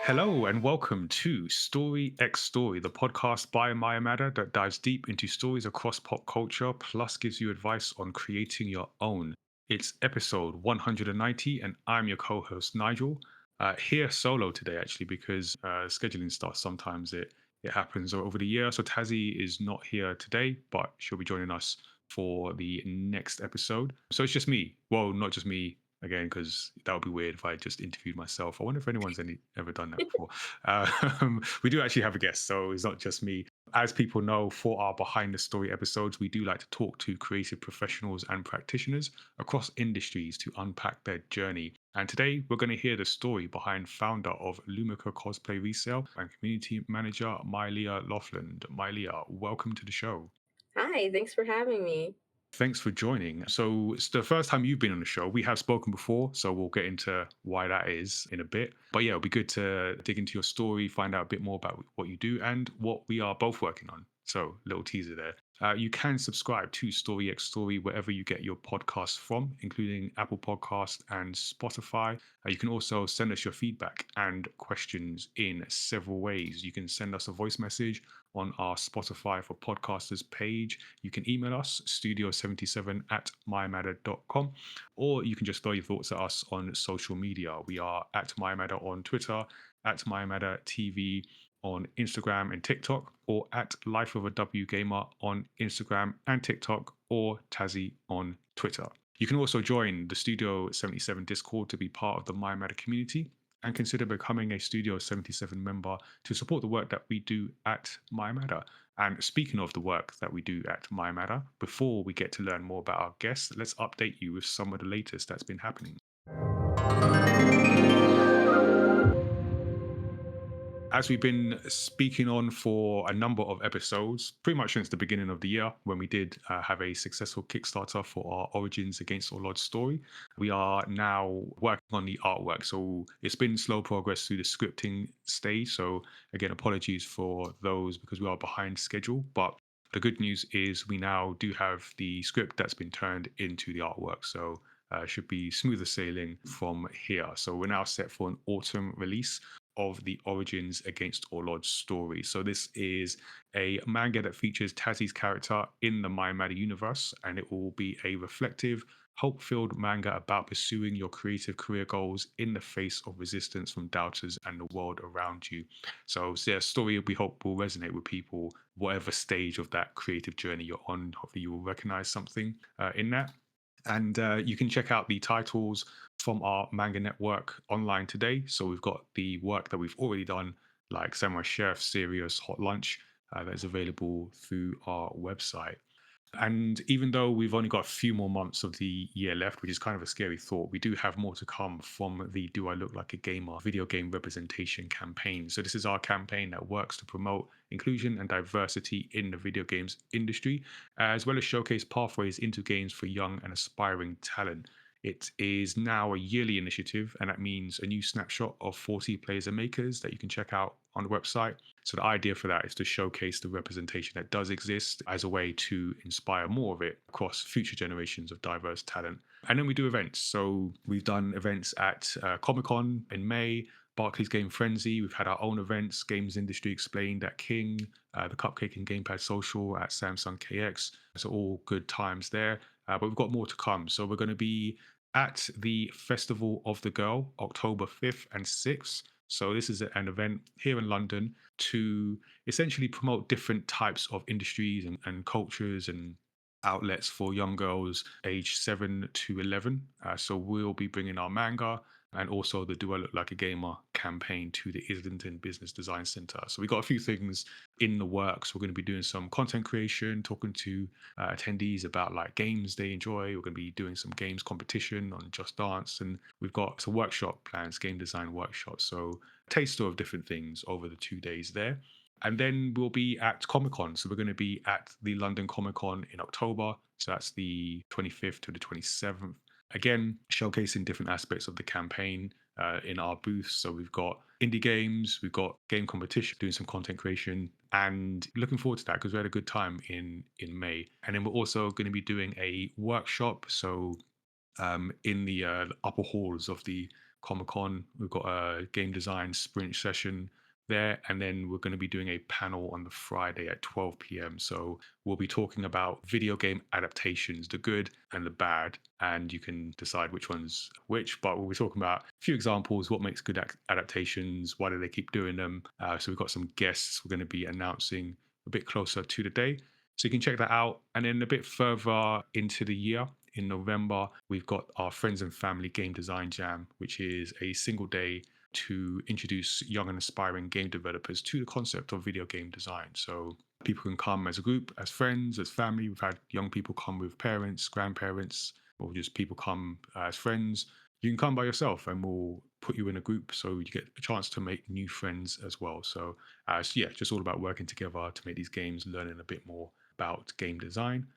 Hello and welcome to Story X Story, the podcast by mayamada that dives deep into stories across pop culture, plus gives you advice on creating your own. It's episode 190, and I'm your co-host Nigel. Here solo today, actually, because scheduling stuff sometimes it happens over the year. So Tazzy is not here today, but she'll be joining us for the next episode. So it's just me. Well, not just me again, because that would be weird if I just interviewed myself. I wonder if anyone's ever done that before. We do actually have a guest, so it's not just me. As people know, for our behind the story episodes, we do like to talk to creative professionals and practitioners across industries to unpack their journey. And today, we're going to hear the story behind founder of Lumikha Cosplay Resale and community manager Myleah Laughlin. Myleah, welcome to the show. Hi, thanks for having me. Thanks for joining. So, it's the first time you've been on the show. We have spoken before, so we'll get into why that is in a bit. But yeah, it'll be good to dig into your story, find out a bit more about what you do and what we are both working on. So, little teaser there. You can subscribe to Story X Story wherever you get your podcasts from, including Apple Podcasts and Spotify. You can also send us your feedback and questions in several ways. You can send us a voice message on our Spotify for Podcasters page. You can email us, studio77 at mayamada.com, or you can just throw your thoughts at us on social media. We are at Myamada on Twitter, at Myamada TV on Instagram and TikTok, or at Life of a W Gamer on Instagram and TikTok, or Tazzy on Twitter. You can also join the Studio 77 Discord to be part of the Myamada community and consider becoming a Studio 77 member to support the work that we do at Myamada. And speaking of the work that we do at Myamada, before we get to learn more about our guests, let's update you with some of the latest that's been happening. As we've been speaking on for a number of episodes, pretty much since the beginning of the year, when we did have a successful Kickstarter for our Origins Against All Odds story, we are now working on the artwork. So it's been slow progress through the scripting stage. So again, apologies for those because we are behind schedule. But the good news is we now do have the script that's been turned into the artwork. So should be smoother sailing from here. So we're now set for an autumn release of the Origins Against All Odds story. So this is a manga that features Tazzy's character in the Myamada universe, and it will be a reflective, hope-filled manga about pursuing your creative career goals in the face of resistance from doubters and the world around you. So it's a story we hope will resonate with people, whatever stage of that creative journey you're on. Hopefully you will recognize something in that. And you can check out the titles from our manga network online today. So we've got the work that we've already done, like Samurai Chef, Serious, Hot Lunch, that is available through our website. And even though we've only got a few more months of the year left, which is kind of a scary thought, we do have more to come from the Do I Look Like a Gamer video game representation campaign. So, this is our campaign that works to promote inclusion and diversity in the video games industry, as well as showcase pathways into games for young and aspiring talent. It is now a yearly initiative, and that means a new snapshot of 40 players and makers that you can check out on the website. So the idea for that is to showcase the representation that does exist as a way to inspire more of it across future generations of diverse talent. And then we do events. So we've done events at Comic Con in May, Barclays Game Frenzy. We've had our own events, Games Industry Explained at King, the Cupcake and Gamepad Social at Samsung KX. So all good times there. But we've got more to come. So we're going to be at the Festival of the Girl, October 5th and 6th. So this is an event here in London to essentially promote different types of industries and cultures and outlets for young girls aged 7 to 11. So we'll be bringing our manga and also the Do I Look Like a Gamer campaign to the Islington Business Design Centre. So we got a few things in the works. We're going to be doing some content creation, talking to attendees about like games they enjoy. We're going to be doing some games competition on Just Dance, and we've got some workshop plans, game design workshops. So taster of different things over the 2 days there. And then we'll be at Comic Con. So we're going to be at the London Comic Con in October. So that's the 25th to the 27th. Again, showcasing different aspects of the campaign in our booths. So we've got indie games, we've got game competition, doing some content creation, and looking forward to that because we had a good time in May. And then we're also going to be doing a workshop. So in the upper halls of the Comic Con. We've got a game design sprint session there. And then we're going to be doing a panel on the Friday at 12 p.m. So we'll be talking about video game adaptations, the good and the bad. And you can decide which one's which. But we'll be talking about a few examples, what makes good adaptations, why do they keep doing them. So we've got some guests we're going to be announcing a bit closer to the day. So you can check that out. And then a bit further into the year, in November, we've got our Friends and Family Game Design Jam, which is a single day to introduce young and aspiring game developers to the concept of video game design. So people can come as a group, as friends, as family. We've had young people come with parents, grandparents, or just people come as friends. You can come by yourself and we'll put you in a group so you get a chance to make new friends as well. So yeah, just all about working together to make these games, learning a bit more about game design.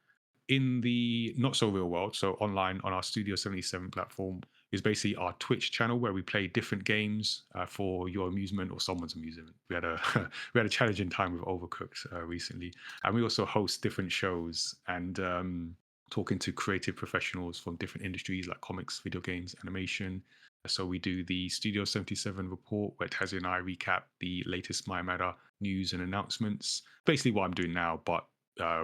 In the not so real world, so online on our Studio 77 platform, is basically our Twitch channel where we play different games for your amusement or someone's amusement. We had a we had a challenging time with Overcooked recently, and we also host different shows and talking to creative professionals from different industries like comics, video games, animation. So we do the Studio 77 report where Tazia and I recap the latest mayamada news and announcements. Basically what I'm doing now, but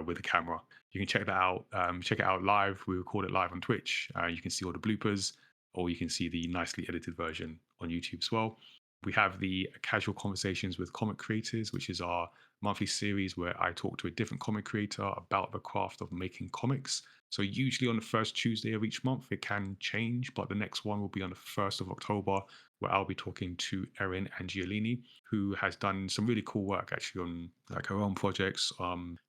with a camera. You can check that out. Check it out live. We record it live on Twitch. You can see all the bloopers, or you can see the nicely edited version on YouTube as well. We have the Casual Conversations with Comic Creators, which is our monthly series where I talk to a different comic creator about the craft of making comics. So usually on the first Tuesday of each month, it can change, but the next one will be on the 1st of October, where I'll be talking to Erin Angiolini, who has done some really cool work actually on like her own projects.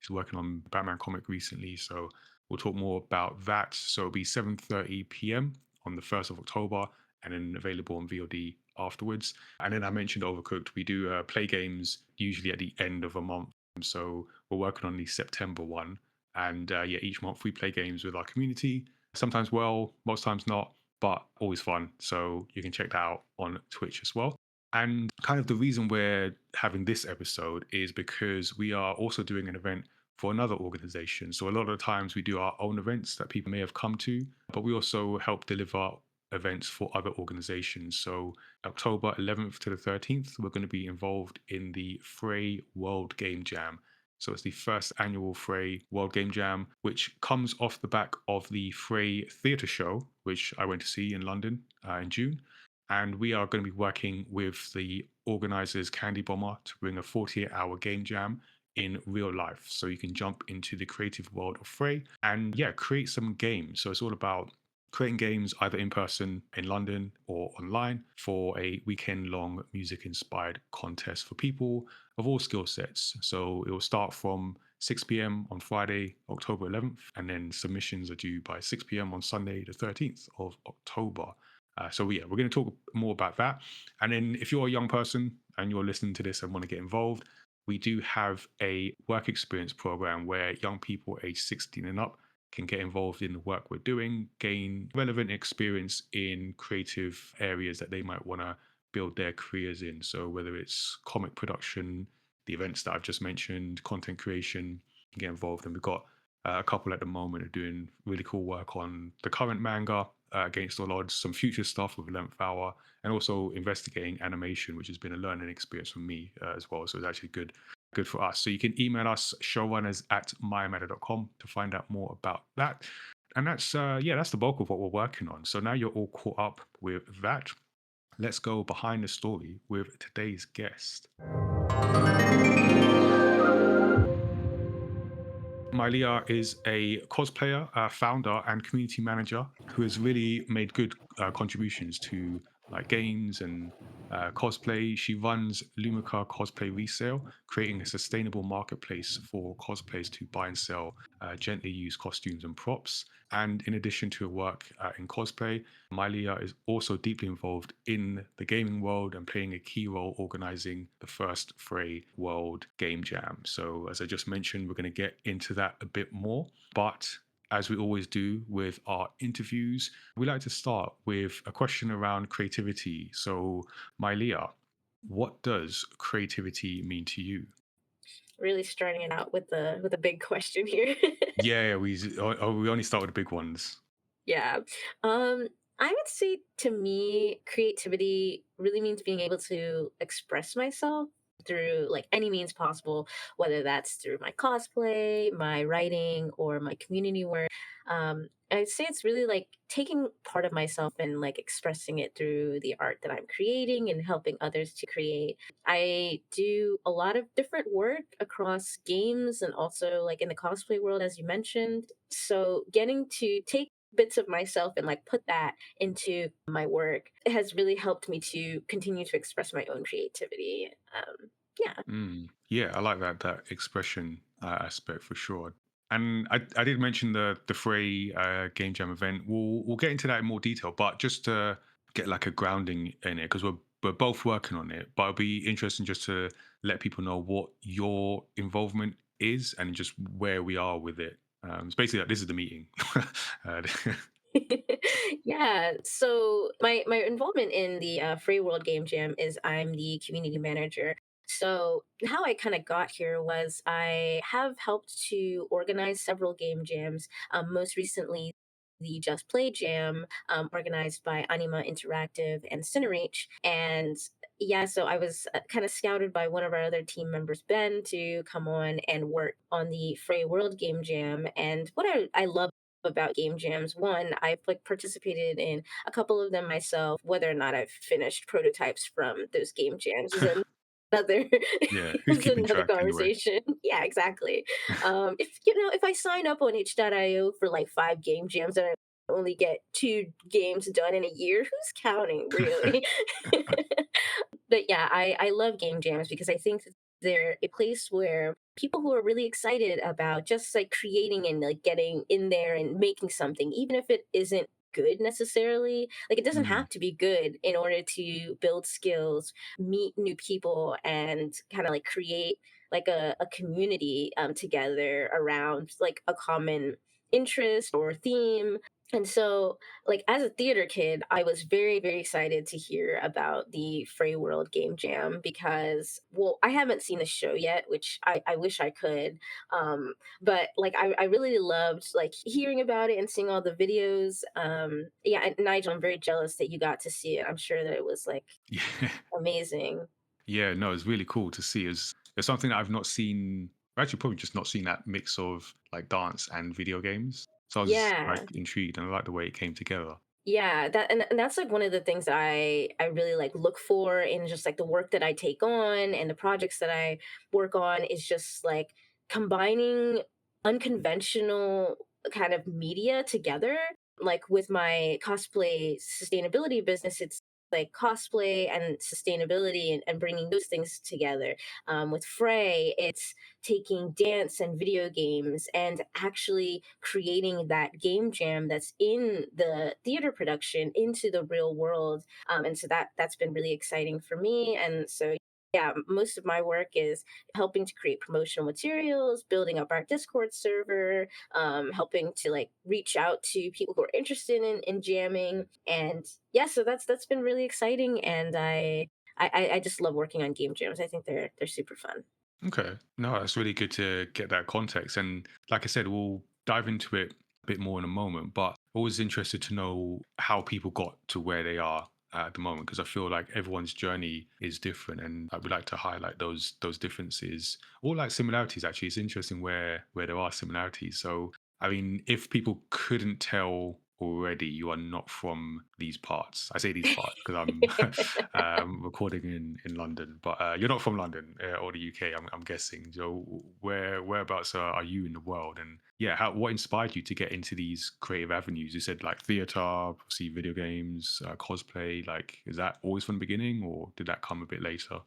She's working on Batman comic recently, so we'll talk more about that. So it'll be 7:30 p.m. on the 1st of October, and then available on VOD afterwards. And then I mentioned Overcooked. We do play games usually at the end of a month. So we're working on the September one, and yeah, each month we play games with our community. Sometimes well, most times not, but always fun. So you can check that out on Twitch as well. And kind of the reason we're having this episode is because we are also doing an event for another organization. So a lot of the times we do our own events that people may have come to, but we also help deliver events for other organizations. So October 11th to the 13th, we're going to be involved in the FRAY World Game Jam. So it's the first annual FRAY World Game Jam, which comes off the back of the FRAY Theatre Show, which I went to see in London in June. And we are going to be working with the organizers Candy Bomber to bring a 48-hour game jam in real life. So you can jump into the creative world of FRAY and yeah, create some games. So it's all about creating games either in person in London or online for a weekend long music inspired contest for people of all skill sets. So it will start from 6 p.m. on Friday, October 11th, and then submissions are due by 6 p.m. on Sunday, the 13th of October. So yeah, we're going to talk more about that. And then if you're a young person and you're listening to this and want to get involved, we do have a work experience program where young people aged 16 and up can get involved in the work we're doing, gain relevant experience in creative areas that they might want to build their careers in. So whether it's comic production, the events that I've just mentioned, content creation, you can get involved. And we've got a couple at the moment who are doing really cool work on the current manga, Against All Odds, some future stuff with 11th Hour, and also investigating animation, which has been a learning experience for me as well. So it's actually good for us. So you can email us showrunners@mayamada.com to find out more about that. And that's yeah, that's the bulk of what we're working on. So now you're all caught up with that. Let's go behind the story with today's guest. Myleah is a cosplayer, founder, and community manager who has really made good contributions to like games and cosplay. She runs Lumikha Cosplay Resale, creating a sustainable marketplace for cosplayers to buy and sell gently used costumes and props. And in addition to her work in cosplay, Myleah is also deeply involved in the gaming world and playing a key role organizing the first FRAY World Game Jam. So, as I just mentioned, we're going to get into that a bit more. But as we always do with our interviews, we like to start with a question around creativity. So, Myleah, what does creativity mean to you? Really starting it out with a big question here. Yeah, we only start with the big ones. Yeah. Um, I would say to me, creativity really means being able to express myself through like any means possible, whether that's through my cosplay, my writing, or my community work. I'd say it's really like taking part of myself and like expressing it through the art that I'm creating and helping others to create. I do a lot of different work across games and also like in the cosplay world, as you mentioned. So getting to take bits of myself and like put that into my work has really helped me to continue to express my own creativity. Yeah. Yeah, I like that expression aspect for sure. And I did mention the Frey Game Jam event. We'll get into that in more detail, but just to get like a grounding in it, because we're both working on it. But it'll be interesting just to let people know what your involvement is and just where we are with it. It's basically like this is the meeting. uh, Yeah. So my involvement in the FRAY World Game Jam is I'm the community manager. So how I kind of got here was I have helped to organize several game jams. Most recently, the Just Play Jam, organized by Anima Interactive and Cinereach. And yeah, so I was kind of scouted by one of our other team members, Ben, to come on and work on the FRAY World Game Jam. And what I love about game jams. One, I've like participated in a couple of them myself. Whether or not I've finished prototypes from those game jams is another yeah, who's is keeping another track anyway? conversation. Yeah, exactly. If if I sign up on H.io for like 5 game jams and I only get 2 games done in a year, who's counting really? But yeah, I love game jams because I think that they're a place where people who are really excited about just like creating and like getting in there and making something, even if it isn't good necessarily, like it doesn't Mm, have to be good in order to build skills, meet new people, and kind of like create like a community together around like a common interest or theme. And so, like as a theater kid, I was very, very excited to hear about the Frey World Game Jam because, well, I haven't seen the show yet, which I wish I could. But like I really loved like hearing about it and seeing all the videos. Yeah, and Nigel, I'm very jealous that you got to see it. I'm sure that it was like yeah. amazing. Yeah, no, it's really cool to see. It's something that I've not seen. Actually, probably just not seen that mix of like dance and video games. So I was like Yeah. intrigued, and I like the way it came together. Yeah, that and that's like one of the things that I really like look for in just like the work that I take on and the projects that I work on is just like combining unconventional kind of media together. Like with my cosplay sustainability business, it's like cosplay and sustainability and bringing those things together. With Frey, it's taking dance and video games and actually creating that game jam that's in the theater production into the real world. And so that's been really exciting for me. And so yeah, most of my work is helping to create promotional materials, building up our Discord server, helping to like reach out to people who are interested in jamming. And yeah, so that's been really exciting. And I just love working on game jams. I think they're super fun. Okay, no, that's really good to get that context. And like I said, we'll dive into it a bit more in a moment. But always interested to know how people got to where they are at the moment, because I feel like everyone's journey is different, and I would like to highlight those differences or like similarities. Actually, it's interesting where there are similarities. So, I mean, if people couldn't tell already, you are not from these parts. I say these parts because I'm recording in London, but you're not from London or the UK. I'm guessing. So, whereabouts are you in the world? And yeah, what inspired you to get into these creative avenues? You said like theater, see video games, cosplay. Like, is that always from the beginning, or did that come a bit later?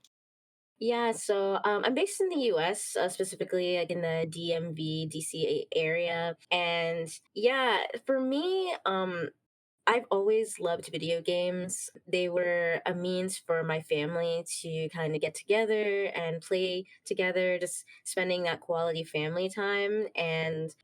Yeah, so I'm based in the US, specifically like in the DMV, DC area. And yeah, for me, I've always loved video games. They were a means for my family to kind of get together and play together, just spending that quality family time. And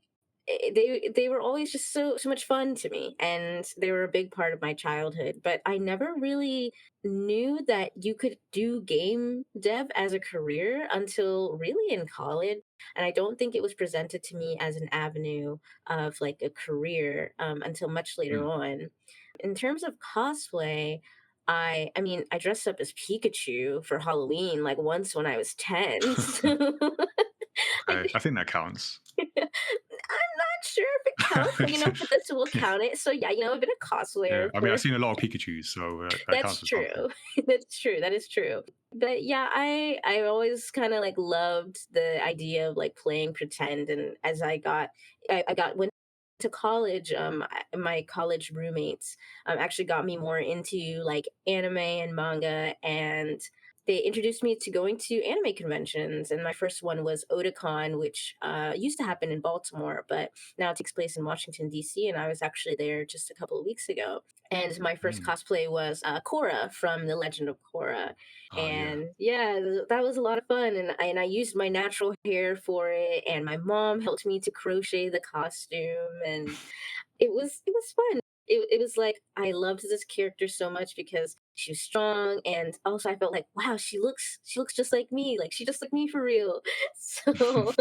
they were always just so much fun to me, and they were a big part of my childhood. But I never really knew that you could do game dev as a career until really in college, and I don't think it was presented to me as an avenue of like a career until much later Mm, on. In terms of cosplay, I mean, I dressed up as Pikachu for Halloween like once when I was 10. So I I think that counts. I'm not sure if it counts, but for this we'll Yeah, count it. So yeah, I've been a yeah. cosplayer I mean, I've for seen a lot of Pikachu's, so that that's counts for something. true. That's true. That is true. But yeah, I always kind of like loved the idea of like playing pretend. And as I got went to college, my college roommates actually got me more into like anime and manga, and they introduced me to going to anime conventions. And my first one was Otakon, which used to happen in Baltimore, but now it takes place in Washington D.C. And I was actually there just a couple of weeks ago, and my first Mm. cosplay was Korra from The Legend of Korra. Oh yeah. And yeah, that was a lot of fun. And I used my natural hair for it. And my mom helped me to crochet the costume. And it was fun. It was like I loved this character so much because she was strong, and also I felt like wow, she looks just like me, like she just like me for real. So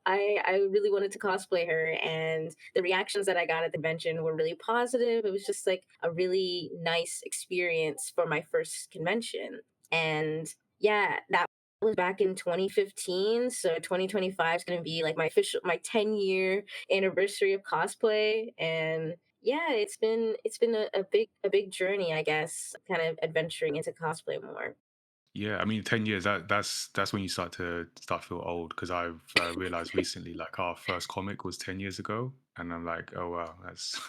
I really wanted to cosplay her, and the reactions that I got at the convention were really positive. It was just like a really nice experience for my first convention. And yeah, that was back in 2015. So 2025 is going to be like my 10-year anniversary of cosplay. And yeah, it's been a big journey, I guess, kind of adventuring into cosplay more. Yeah, I mean, 10 years. That's when you start to feel old. Because I've realized recently, like our first comic was 10 years ago, and I'm like, oh wow, that's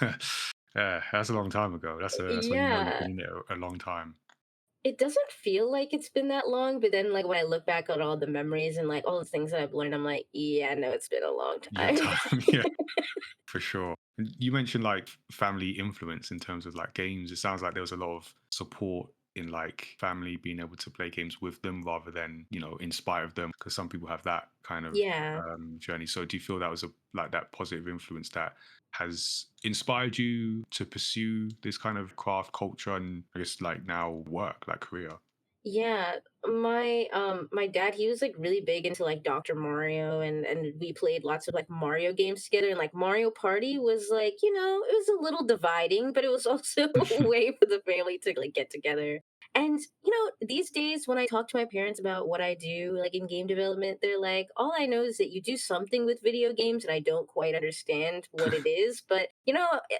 yeah, that's a long time ago. That's when you know you've Yeah, been in it a long time. it doesn't feel like it's been that long, but then like when I look back at all the memories and like all the things that I've learned, I'm like, yeah, no, it's been a long Yeah, time. time. Yeah, for sure. And you mentioned like family influence in terms of like games. It sounds like there was a lot of support in like family being able to play games with them rather than in spite of them, because some people have that kind of Yeah. journey. So do you feel that was a like that positive influence that has inspired you to pursue this kind of craft culture and I guess like now work like career? Yeah, my dad, he was like really big into like Dr. Mario, and we played lots of like Mario games together, and like Mario Party was like, it was a little dividing, but it was also a way for the family to like get together. And these days when I talk to my parents about what I do like in game development, they're like, all I know is that you do something with video games and I don't quite understand what it is, but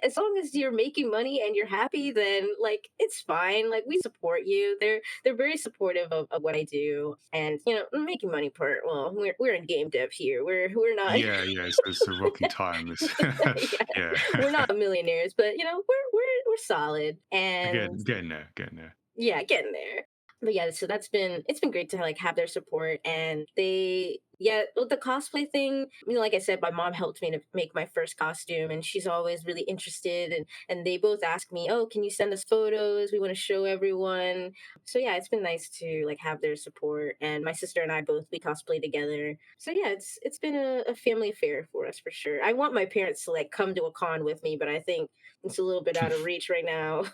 as long as you're making money and you're happy, then like it's fine. Like we support you. They're very supportive of what I do, and making money per well, we're in game dev here. We're not Yeah, yeah, it's a rocky time. It's yeah, yeah. we're not millionaires, but we're solid. And Getting there, getting there. yeah, getting there. But yeah, so it's been great to like have their support. And they yeah, with the cosplay thing, like I said, my mom helped me to make my first costume, and she's always really interested. And they both ask me, oh, can you send us photos? We want to show everyone. So yeah, it's been nice to like have their support. And my sister and I both we cosplay together. So yeah, it's been a family affair for us for sure. I want my parents to like come to a con with me, but I think it's a little bit out of reach right now.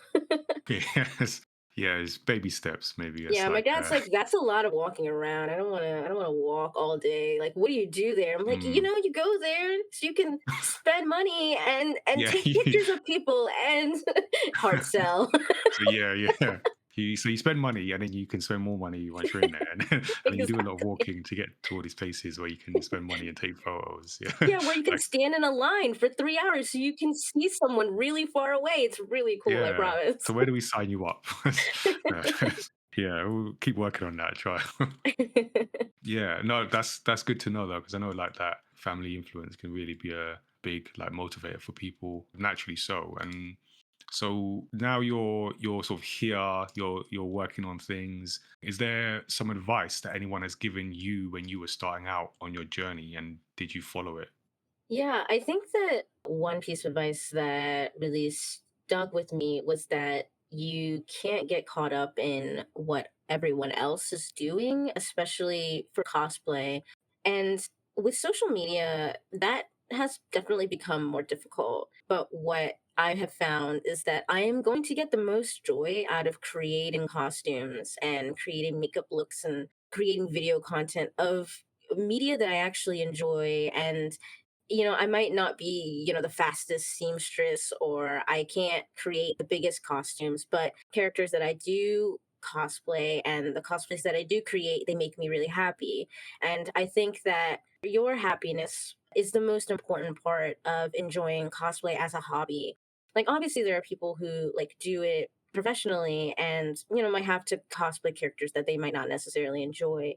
Yes. Yeah, it's baby steps, maybe. It's Yeah, my like, dad's like, "That's a lot of walking around. I don't wanna walk all day. Like, what do you do there?" I'm like, mm, you go there so you can spend money and yeah. take pictures of people and hard sell." So yeah, yeah. So you spend money, and then you can spend more money once you're in there, and then you do a lot of Exactly. walking to get to all these places where you can spend money and take photos. Yeah, Yeah, where you can like stand in a line for 3 hours so you can see someone really far away. It's really cool, I yeah. promise. So where do we sign you up? Uh, yeah, we'll keep working on that. Try. Yeah, no, that's good to know though, because I know like that family influence can really be a big like motivator for people, naturally so. And so now you're sort of here, you're working on things. Is there some advice that anyone has given you when you were starting out on your journey, and did you follow it? Yeah, I think that one piece of advice that really stuck with me was that you can't get caught up in what everyone else is doing, especially for cosplay. And with social media, that has definitely become more difficult. But what I have found is that I am going to get the most joy out of creating costumes and creating makeup looks and creating video content of media that I actually enjoy. And I might not be, the fastest seamstress, or I can't create the biggest costumes, but characters that I do cosplay and the cosplays that I do create, they make me really happy. And I think that your happiness is the most important part of enjoying cosplay as a hobby. Like, obviously, there are people who like do it professionally and, might have to cosplay characters that they might not necessarily enjoy.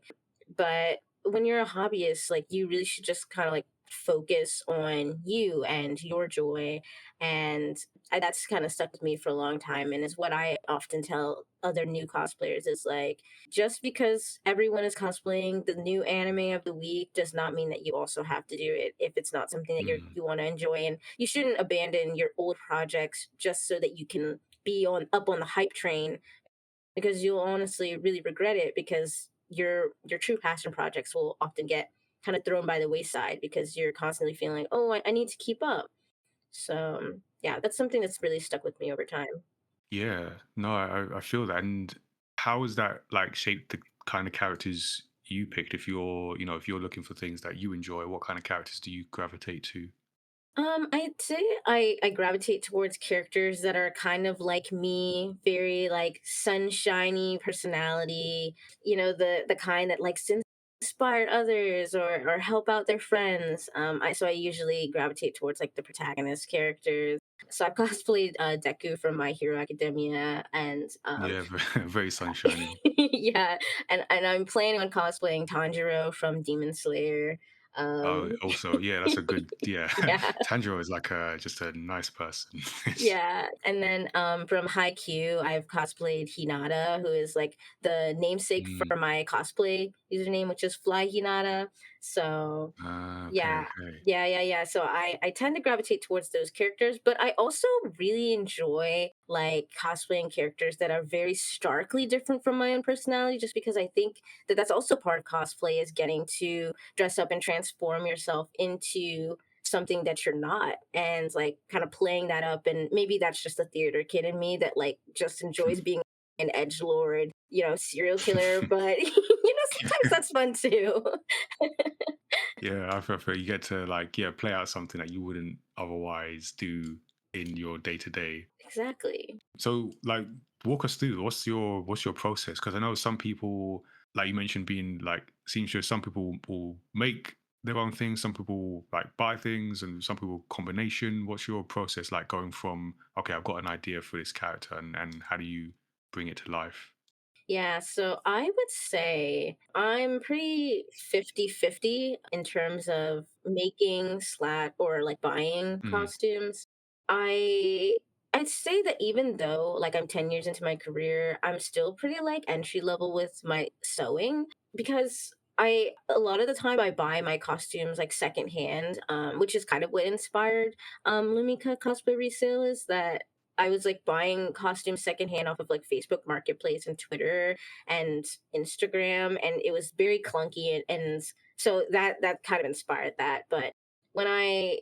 But when you're a hobbyist, like, you really should just kind of like focus on you and your joy. And that's kind of stuck with me for a long time, and is what I often tell other new cosplayers is like, just because everyone is cosplaying the new anime of the week does not mean that you also have to do it if it's not something that Mm. you want to enjoy. And you shouldn't abandon your old projects just so that you can be on up on the hype train, because you'll honestly really regret it, because your true passion projects will often get kind of thrown by the wayside because you're constantly feeling like, oh, I need to keep up. So yeah, that's something that's really stuck with me over time. Yeah, no, I feel that. And how has that like shaped the kind of characters you picked? If you're, if you're looking for things that you enjoy, what kind of characters do you gravitate to? I'd say I gravitate towards characters that are kind of like me, very like sunshiny personality, the kind that likes to inspire others, or help out their friends. I usually gravitate towards like the protagonist characters. So I've cosplayed Deku from My Hero Academia, and Yeah, very sunshiny. yeah, and I'm planning on cosplaying Tanjiro from Demon Slayer. Oh, Um, also, yeah, that's a good, yeah. yeah. Tanjiro is like just a nice person. Yeah, and then from Haikyuu, I've cosplayed Hinata, who is like the namesake Mm, for my cosplay username, which is Fly Hinata. So okay, yeah, okay. yeah. So I tend to gravitate towards those characters, but I also really enjoy like cosplaying characters that are very starkly different from my own personality, just because I think that that's also part of cosplay, is getting to dress up and transform yourself into something that you're not, and like kind of playing that up. And maybe that's just a theater kid in me that like just enjoys being an edge lord, serial killer, but sometimes that's fun too. Yeah, I prefer you get to like, yeah, play out something that you wouldn't otherwise do in your day to day. Exactly. So, like, walk us through what's your process? Because I know some people, like you mentioned, being like seamstress. Some people will make their own things. Some people like buy things, and some people combination. What's your process like going from okay, I've got an idea for this character, and how do you bring it to life? Yeah, so I would say I'm pretty 50-50 in terms of making slash or like buying Mm, costumes. I I'd say that even though like I'm 10 years into my career, I'm still pretty like entry level with my sewing, because I a lot of the time I buy my costumes like secondhand, which is kind of what inspired Lumikha Cosplay Resale, is that I was like buying costumes secondhand off of like Facebook Marketplace and Twitter and Instagram, and it was very clunky, and so that kind of inspired that. But when I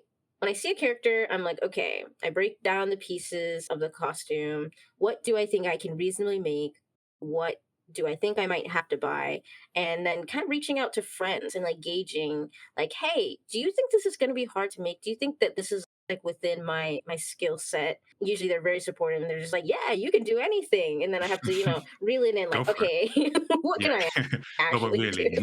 see a character, I'm like, okay, I break down the pieces of the costume. What do I think I can reasonably make? What do I think I might have to buy? And then kind of reaching out to friends and like gauging, like, hey, do you think this is going to be hard to make? Do you think that this is like within my skill set? Usually they're very supportive, and they're just like, yeah, you can do anything. And then I have to, reel it in, Go like, for it. okay, what Yeah. can I No, but actually do? really,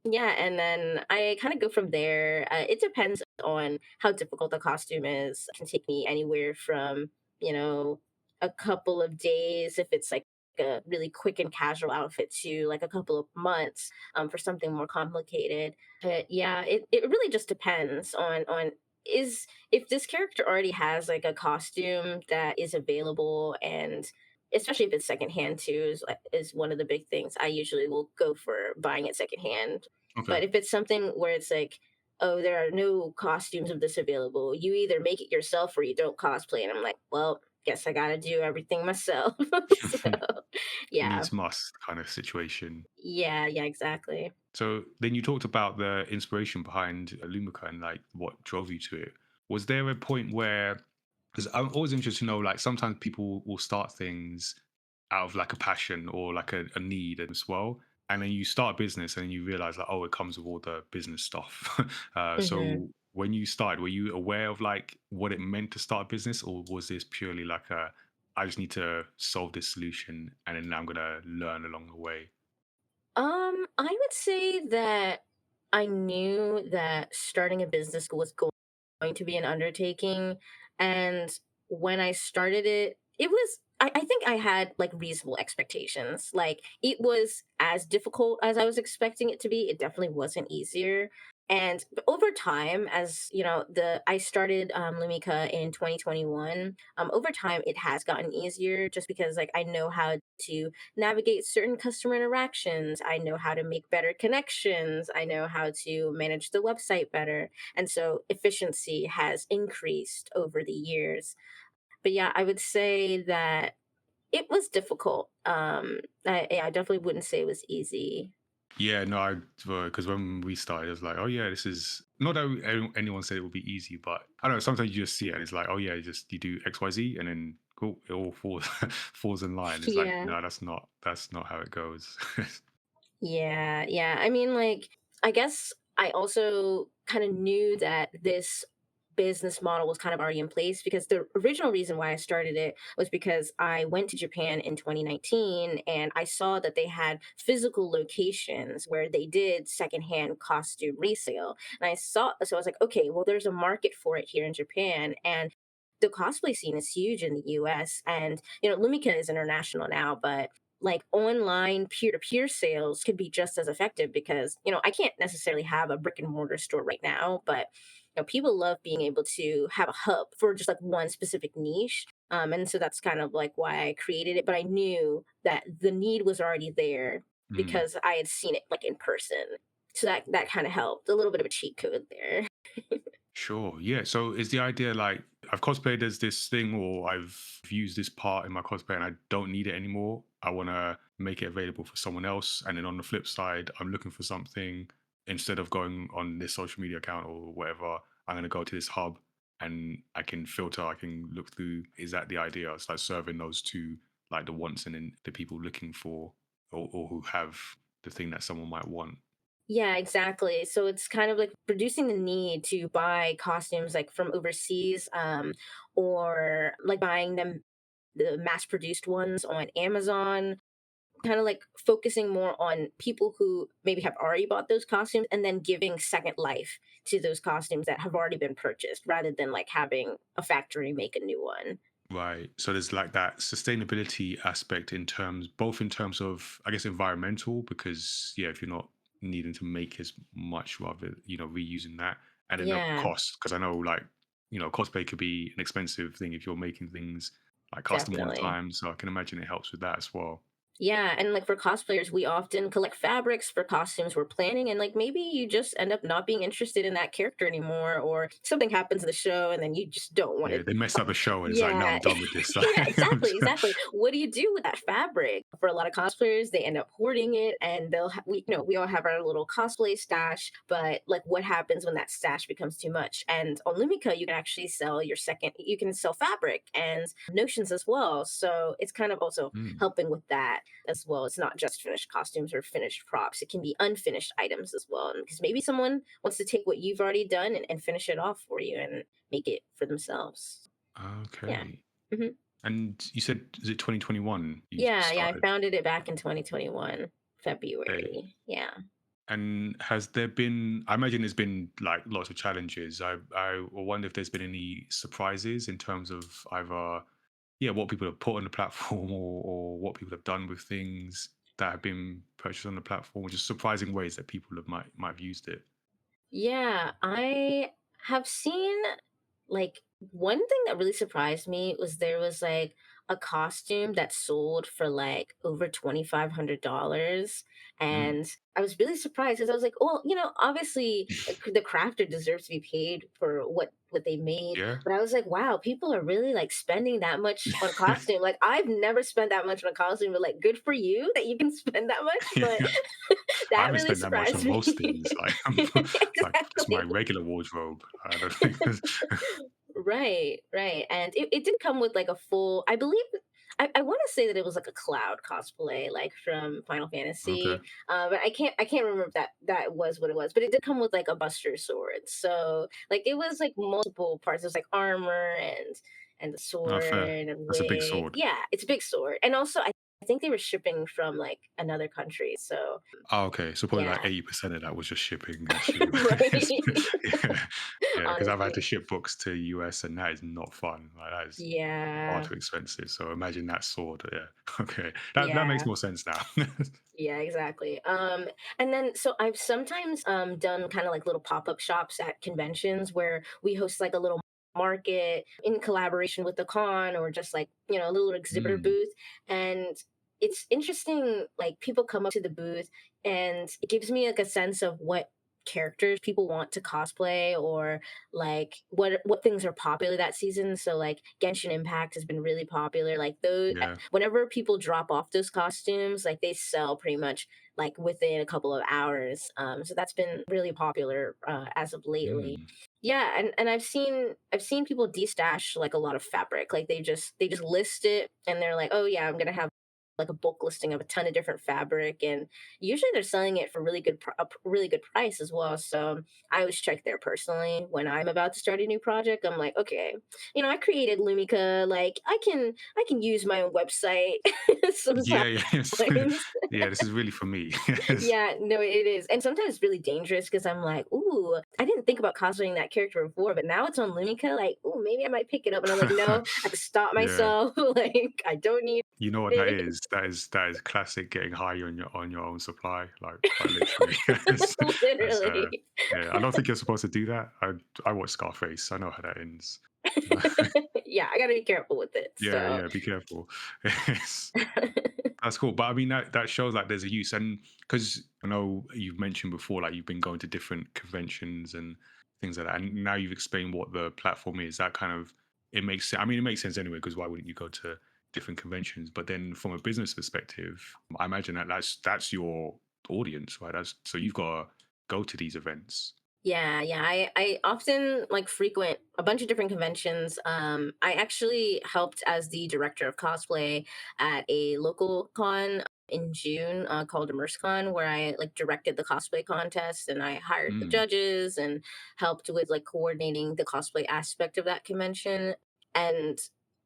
Yeah, and then I kind of go from there. It depends on how difficult the costume is. It can take me anywhere from, you know, a couple of days if it's like a really quick and casual outfit, to like a couple of months for something more complicated. But yeah, it really just depends on is if this character already has like a costume that is available, and especially if it's secondhand too, is one of the big things. I usually will go for buying it secondhand. okay. But if it's something where it's like, oh, there are no costumes of this available, you either make it yourself or you don't cosplay. And I'm like, well, guess I gotta do everything myself. So yeah. Needs must kind of situation. Yeah, exactly. So then you talked about the inspiration behind Lumika and like what drove you to it. Was there a point where, because I'm always interested to know, like sometimes people will start things out of like a passion or like a need as well. and then you start a business and you realize like, oh, it comes with all the business stuff. Hmm. So when you started, were you aware of like what it meant to start a business, or was this purely like a I just need to solve this solution and then I'm gonna learn along the way? I would say that I knew that starting a business was going to be an undertaking. And when I started it, it was, I think I had like reasonable expectations. Like it was as difficult as I was expecting it to be. It definitely wasn't easier. And over time, as you know, the I started Lumikha in 2021. Over time, it has gotten easier just because like I know how to navigate certain customer interactions. I know how to make better connections. I know how to manage the website better. And so efficiency has increased over the years. But yeah, I would say that it was difficult. I definitely wouldn't say it was easy. Yeah, no, I because when we started, it was like, oh yeah, this is not that anyone said it would be easy, but I don't know. Sometimes you just see it, and it's like, oh yeah, you do X, Y, Z, and then cool, it all falls falls in line. It's like, Yeah. no, that's not how it goes. Yeah, yeah. I mean, like, I guess I also kind of knew that this business model was kind of already in place because the original reason why I started it was because I went to Japan in 2019 and I saw that they had physical locations where they did secondhand costume resale. And so I was like, okay, well, there's a market for it here in Japan. And the cosplay scene is huge in the US. And, you know, Lumika is international now, but like online peer-to-peer sales could be just as effective because you know I can't necessarily have a brick and mortar store right now, but you know people love being able to have a hub for just like one specific niche. And so that's kind of like why I created it, but I knew that the need was already there Mm. because I had seen it like in person, so that kind of helped, a little bit of a cheat code there. Sure. Yeah. So is the idea like I've cosplayed as this thing, or I've used this part in my cosplay and I don't need it anymore? I want to make it available for someone else. And then on the flip side, I'm looking for something instead of going on this social media account or whatever. I'm going to go to this hub and I can filter, I can look through. Is that the idea? It's like serving those two, like the wants and then the people looking for or who have the thing that someone might want. Yeah, exactly. So it's kind of like reducing the need to buy costumes like from overseas, or like buying them the mass produced ones on Amazon, kind of like focusing more on people who maybe have already bought those costumes and then giving second life to those costumes that have already been purchased rather than like having a factory make a new one. Right. So there's like that sustainability aspect in terms, both in terms of, I guess, environmental, because yeah, if you're not needing to make as much, rather, reusing that, and then the Yeah, cost, because I know like, cosplay could be an expensive thing if you're making things like custom all the definitely. time. So I can imagine it helps with that as well. Yeah, and like for cosplayers, we often collect fabrics for costumes we're planning, and like maybe you just end up not being interested in that character anymore, or something happens in the show, and then you just don't want Yeah, to. they mess up the show and it's like, no, Yeah, I'm done with this. yeah, exactly, exactly. What do you do with that fabric? For a lot of cosplayers, they end up hoarding it, and we, you know, we all have our little cosplay stash. But like, what happens when that stash becomes too much? And on Lumika, you can actually sell your second. You can sell fabric and notions as well. So it's kind of also Mm. helping with that as well. It's not just finished costumes or finished props. It can be unfinished items as well. Because maybe someone wants to take what you've already done and finish it off for you and make it for themselves. Yeah. Okay. Hmm. And you said, is it 2021 you Yeah, yeah. I started? founded it back in 2021, Okay. February. Yeah. And has there been? I imagine there's been like lots of challenges. I wonder if there's been any surprises in terms of either what people have put on the platform or what people have done with things that have been purchased on the platform, just surprising ways that people might have used it. Yeah, I have seen like one thing that really surprised me was there was like a costume that sold for like over $2,500. Mm. And I was really surprised because I was like, well, you know, obviously the crafter deserves to be paid for what they made. Yeah. But I was like, wow, people are really like spending that much on costume. Like I've never spent that much on a costume, but like good for you that you can spend that much. But Yeah. I that haven't really spent that much surprised on me. most things. Like like just my Exactly. regular wardrobe. I don't think. Right, right. And it did come with like a full, I want to say that it was like a cloud cosplay, like from Final Okay. Fantasy. But I can't remember if that was what it was. But it did come with like a Buster Sword, so like it was like multiple parts. It was like armor and the Oh, fair. sword and That's a big wig. sword. Yeah, it's a big sword, and also I think they were shipping from like another country. So Oh, okay. So probably like yeah, 80% of that was just shipping, actually. right. Yeah. Yeah. Because I've had to Honestly, ship books to US and that is not fun. Like, that is far yeah, too expensive. So imagine that sword. Yeah. Okay. That makes yeah. more sense now. Yeah, exactly. And then so I've sometimes done kind of like little pop-up shops at conventions where we host like a little market in collaboration with the con or just like, a little exhibitor Mm, booth. And it's interesting, like people come up to the booth and it gives me like a sense of what characters people want to cosplay or like what things are popular that season. So like Genshin Impact has been really popular. Like those yeah. whenever people drop off those costumes, like they sell pretty much like within a couple of hours. So that's been really popular as of lately. Mm. Yeah, and I've seen people destash like a lot of fabric. Like they just list it and they're like, oh yeah, I'm gonna have like a bulk listing of a ton of different fabric, and usually they're selling it for a really good price as well. So I always check there personally when I'm about to start a new project. I'm like, okay, I created Lumikha. Like I can use my own website Yeah, yeah. Yes. sometimes. Yeah, this is really for me. Yes. Yeah, no, it is. And sometimes it's really dangerous because I'm like, ooh, I didn't think about cosplaying that character before, but now it's on Lumika. Like, ooh, maybe I might pick it up. And I'm like, no, I have to stop Yeah. myself. Like, I don't need You know what that it. is? That is classic getting high on your own supply, like literally. Yes. That's Literally. yeah. I don't think you're supposed to do that. I watch Scarface. I know how that ends. Yeah, I got to be careful with it. Yeah, So, yeah. Be careful. Yes. That's cool. But I mean, that shows like there's a use, and because I know you've mentioned before, like you've been going to different conventions and things like that, and now you've explained what the platform is. That kind of it makes sense. I mean, it makes sense anyway. Because why wouldn't you go to different conventions? But then from a business perspective, I imagine that that's your audience, right? That's so you've got to go to these events. yeah, yeah. I often like frequent a bunch of different conventions. I actually helped as the director of cosplay at a local con in June called ImmerseCon, where I like directed the cosplay contest and I hired the Mm, judges and helped with like coordinating the cosplay aspect of that convention. And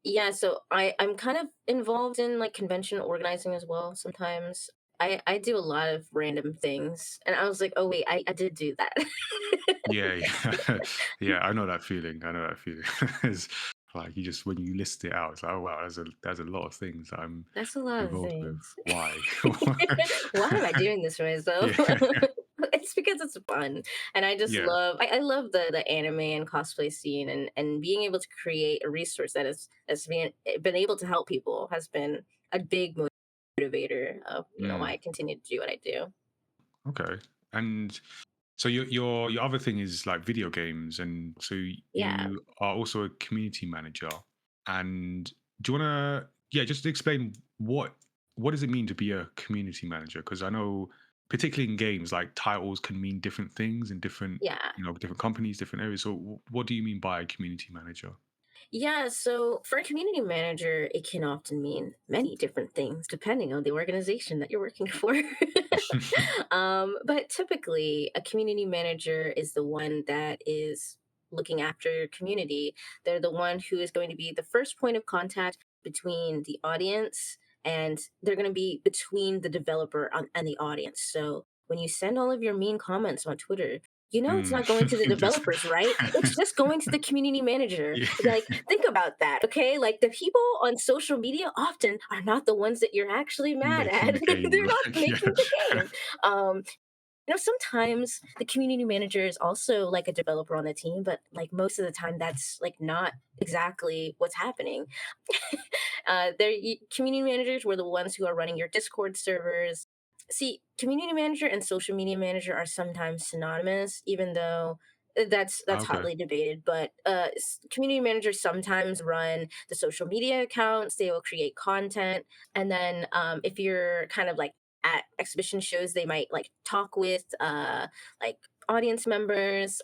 yeah, so I'm kind of involved in like convention organizing as well sometimes. I do a lot of random things. And I was like, oh wait, I did do that. yeah, yeah, yeah. I know that feeling. I know that feeling. It's like you just when you list it out, it's like, oh wow, there's a lot of things I'm That's a lot of involved with. things. Why? Why am I doing this to myself? Yeah, It's because it's fun. And I just yeah. love I love the anime and cosplay scene, and being able to create a resource that has been able to help people has been a big motivator of, why Mm, I continue to do what I do. okay. And so your other thing is like video games, and so Yeah. you are also a community manager. And do you want to, yeah, just explain what does it mean to be a community manager? Because I know, particularly in games, like titles can mean different things in different Yeah. different companies, different areas. So what do you mean by a community manager? Yeah, so for a community manager, it can often mean many different things depending on the organization that you're working for. But typically, a community manager is the one that is looking after your community. They're the one who is going to be the first point of contact between the audience, and they're going to be between the developer and the audience. So when you send all of your mean comments on Twitter, it's Mm. not going to the Just- developers, right? It's just going to the community manager. yeah, Like, think about that, okay? Like, the people on social media often are not the ones that you're actually mad making at. the game. They're not Like, making the yeah. game. Um, sometimes the community manager is also like a developer on the team, but like most of the time, that's like not exactly what's happening. Community managers were the ones who are running your Discord servers. See, community manager and social media manager are sometimes synonymous, even though that's Okay. hotly debated. But community managers sometimes run the social media accounts. They will create content, and then if you're kind of like at exhibition shows, they might like talk with like audience members,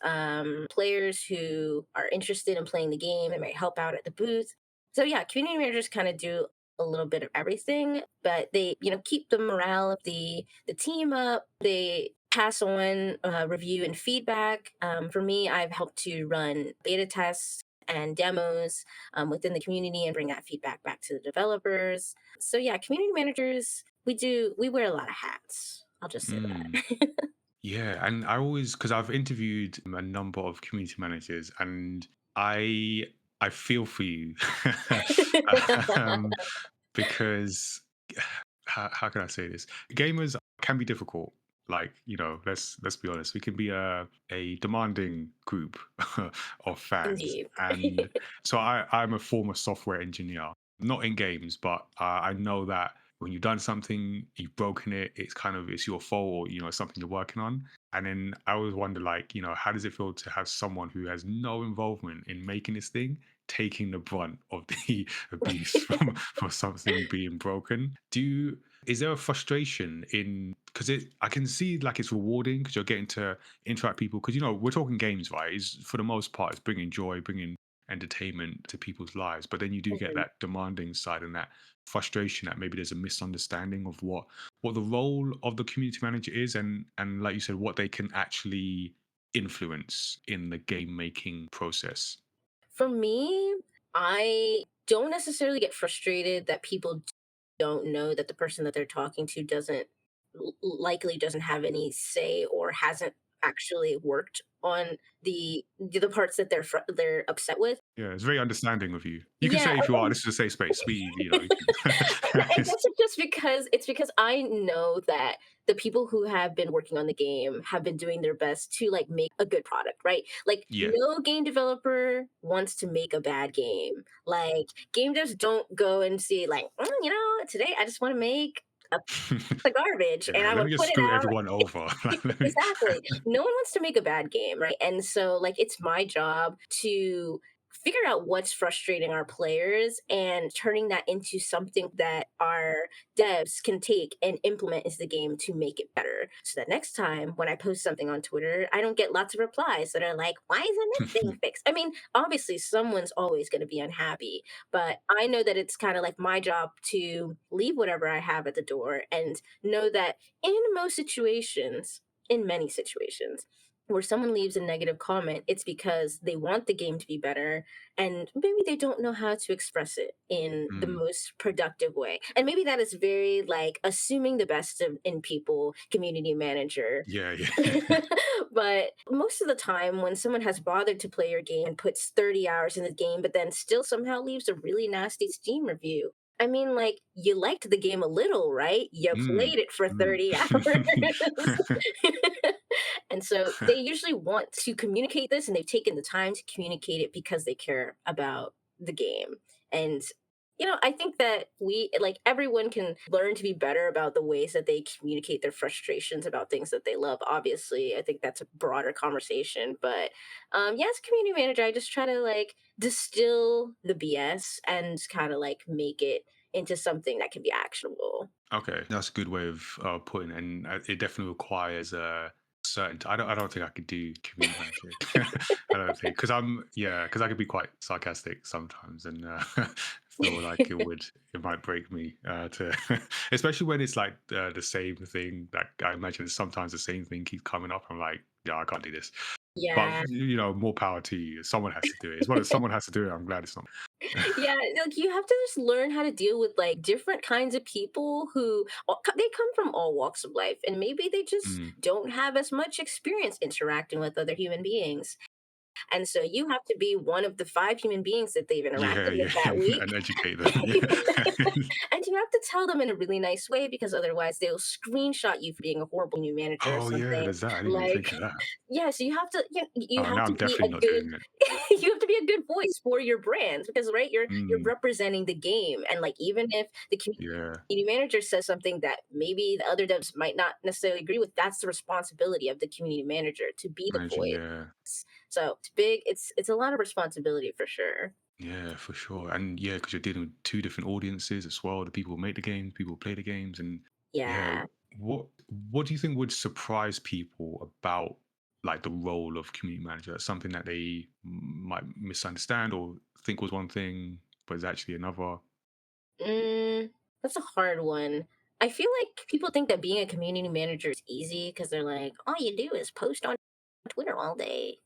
players who are interested in playing the game. They might help out at the booth. So yeah, community managers kind of do a little bit of everything, but they, keep the morale of the team up. They pass on review and feedback. For me, I've helped to run beta tests and demos within the community and bring that feedback back to the developers. So yeah, community managers, we wear a lot of hats. I'll just say Mm. that. Yeah, and I always because I've interviewed a number of community managers, and I I feel for you um, because how can I say this? Gamers can be difficult. Like let's be honest. We can be a demanding group of fans, Indeed. and so I'm a former software engineer, not in games, but I know that when you've done something, you've broken it, it's your fault, or something you're working on. And then I always wonder, like, how does it feel to have someone who has no involvement in making this thing taking the brunt of the abuse from something being broken? Is there a frustration in because I can see like it's rewarding because you're getting to interact with people because we're talking games, right? Is for the most part it's bringing joy, bringing entertainment to people's lives, but then you do get Mhm. that demanding side and that frustration that maybe there's a misunderstanding of what the role of the community manager is, and like you said, what they can actually influence in the game making process. For me, I don't necessarily get frustrated that people don't know that the person that they're talking to doesn't likely doesn't have any say or hasn't actually worked on the parts that they're upset with. Yeah, it's very understanding of you. You can Yeah, say if you are, this is a safe space. You and can. that's just because it's because I know that the people who have been working on the game have been doing their best to like make a good product, right? Like Yeah. no game developer wants to make a bad game. Like game devs don't go and see like, today I just want to make a the garbage and Yeah, I let want me to just put it screw out. everyone over. Let me- Exactly. No one wants to make a bad game, right? And so, like, it's my job to figure out what's frustrating our players and turning that into something that our devs can take and implement into the game to make it better. So that next time when I post something on Twitter, I don't get lots of replies that are like, why isn't this thing fixed? I mean, obviously, someone's always going to be unhappy, but I know that it's kind of like my job to leave whatever I have at the door and know that in most situations, in many situations, where someone leaves a negative comment, it's because they want the game to be better and maybe they don't know how to express it in the Mm, most productive way. And maybe that is very like assuming the best in people, community manager. yeah, yeah. But most of the time, when someone has bothered to play your game and puts 30 hours in the game, but then still somehow leaves a really nasty Steam review, I mean, like, you liked the game a little, right? You Mm, played it for mm. 30 hours. And so they usually want to communicate this and they've taken the time to communicate it because they care about the game. And I think that we like everyone can learn to be better about the ways that they communicate their frustrations about things that they love. Obviously, I think that's a broader conversation, but yeah, as a community manager, I just try to like distill the BS and kind of like make it into something that can be actionable. Okay, that's a good way of putting it, and it definitely requires a certain. I don't think I could do community managing. I don't think because because I could be quite sarcastic sometimes, and feel like it might break me to, especially when it's like the same thing. Like I imagine sometimes the same thing keeps coming up. I'm like, yeah, I can't do this. But Yeah. more power to you. Someone has to do it. As well as someone has to do it, I'm glad it's not. Yeah, like you have to just learn how to deal with like different kinds of people who they come from all walks of life and maybe they just Mm. don't have as much experience interacting with other human beings. And so you have to be one of the 5 human beings that they've Yeah, interacted with yeah, that week. and educate them. Yeah. And you have to tell them in a really nice way because otherwise they'll screenshot you for being a horrible new manager or Oh yeah, something. there's that. I didn't even think Like of that. yeah, so you Oh, have now to I'm be a definitely not good doing it. you have to be a good voice for your brand because right you're Mm, representing the game and like even if the yeah, community manager says something that maybe the other devs might not necessarily agree with, that's the responsibility of the community manager to be the imagine, voice. yeah, So it's big. It's a lot of responsibility for sure. yeah, for sure. And yeah, because you're dealing with two different audiences as well. The people who make the games, people who play the games, and yeah, Yeah. what what do you think would surprise people about like the role of community manager? Something that they might misunderstand or think was one thing, but is actually another. Mm, that's a hard one. I feel like people think that being a community manager is easy because they're like, all you do is post on Twitter all day.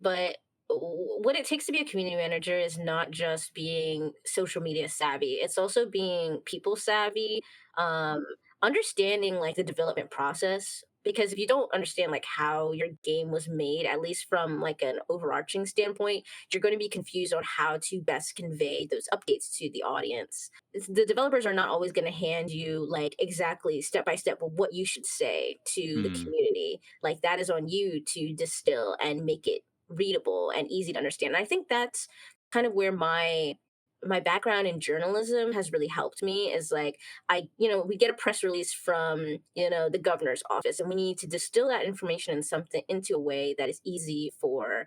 But what it takes to be a community manager is not just being social media savvy, it's also being people savvy, um, understanding like the development process. Because if you don't understand like how your game was made, at least from like an overarching standpoint, you're going to be confused on how to best convey those updates to the audience. The developers are not always going to hand you like exactly step by step what you should say to the Hmm. community. Like that is on you to distill and make it readable and easy to understand. And I think that's kind of where my background in journalism has really helped me is like we get a press release from the governor's office, and we need to distill that information in something into a way that is easy for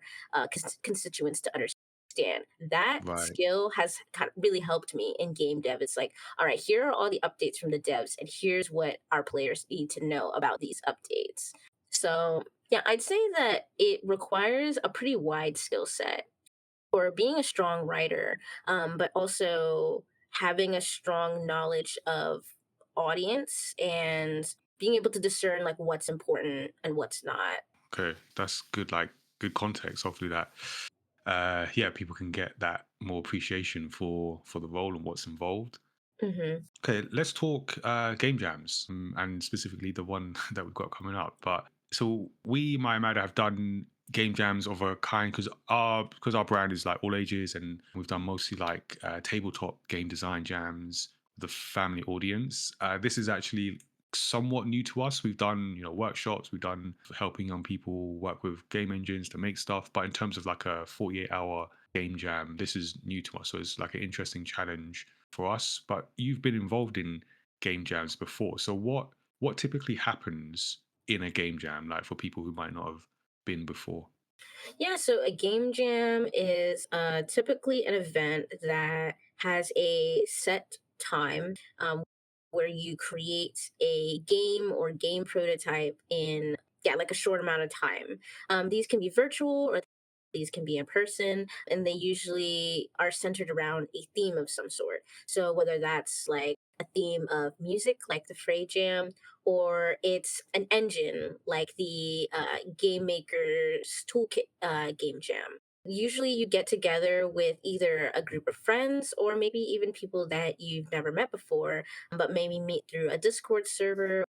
constituents to understand. That Right. skill has kind of really helped me in game dev. It's like, all right, here are all the updates from the devs, and here's what our players need to know about these updates. So yeah, I'd say that it requires a pretty wide skill set for being a strong writer, but also having a strong knowledge of audience and being able to discern like what's important and what's not. Okay, that's good. Like good context. Hopefully that, yeah, people can get that more appreciation for the role and what's involved. Hmm. Okay, let's talk game jams, and specifically the one that we've got coming up. But so we, mayamada, have done game jams of a kind because our brand is like all ages, and we've done mostly like tabletop game design jams, the family audience. This is actually somewhat new to us. We've done workshops, we've done helping young people work with game engines to make stuff, but in terms of like a 48-hour game jam, this is new to us. So it's like an interesting challenge for us. But you've been involved in game jams before. So what typically happens in a game jam, like for people who might not have been before? Yeah, so a game jam is typically an event that has a set time, where you create a game or game prototype in, yeah, like a short amount of time. These can be virtual or these can be in person, and they usually are centered around a theme of some sort. So whether that's like a theme of music, like the Fray Jam, or it's an engine like the Game Maker's Toolkit Game Jam. Usually, you get together with either a group of friends or maybe even people that you've never met before, but maybe meet through a Discord server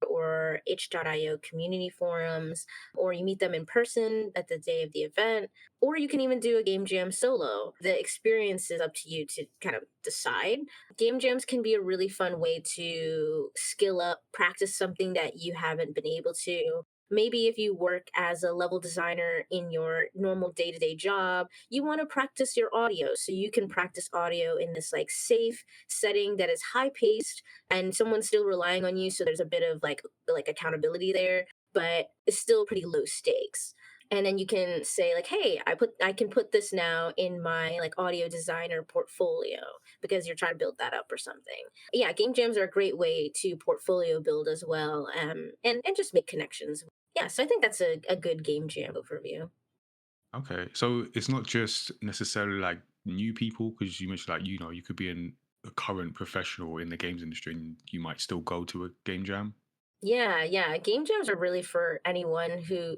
or itch.io community forums, or you meet them in person at the day of the event, or you can even do a game jam solo. The experience is up to you to kind of decide. Game jams can be a really fun way to skill up, practice something that you haven't been able to. Maybe if you work as a level designer in your normal day-to-day job, you want to practice your audio, so you can practice audio in this like safe setting that is high paced and someone's still relying on you, so there's a bit of like accountability there, but it's still pretty low stakes. And then you can say like, hey, I can put this now in my like audio designer portfolio, because you're trying to build that up or something. Yeah, game jams are a great way to portfolio build as well, and just make connections. Yeah, so I think that's a good game jam overview. Okay, so it's not just necessarily like new people, because you mentioned like you could be a current professional in the games industry and you might still go to a game jam. Yeah, yeah. Game jams are really for anyone who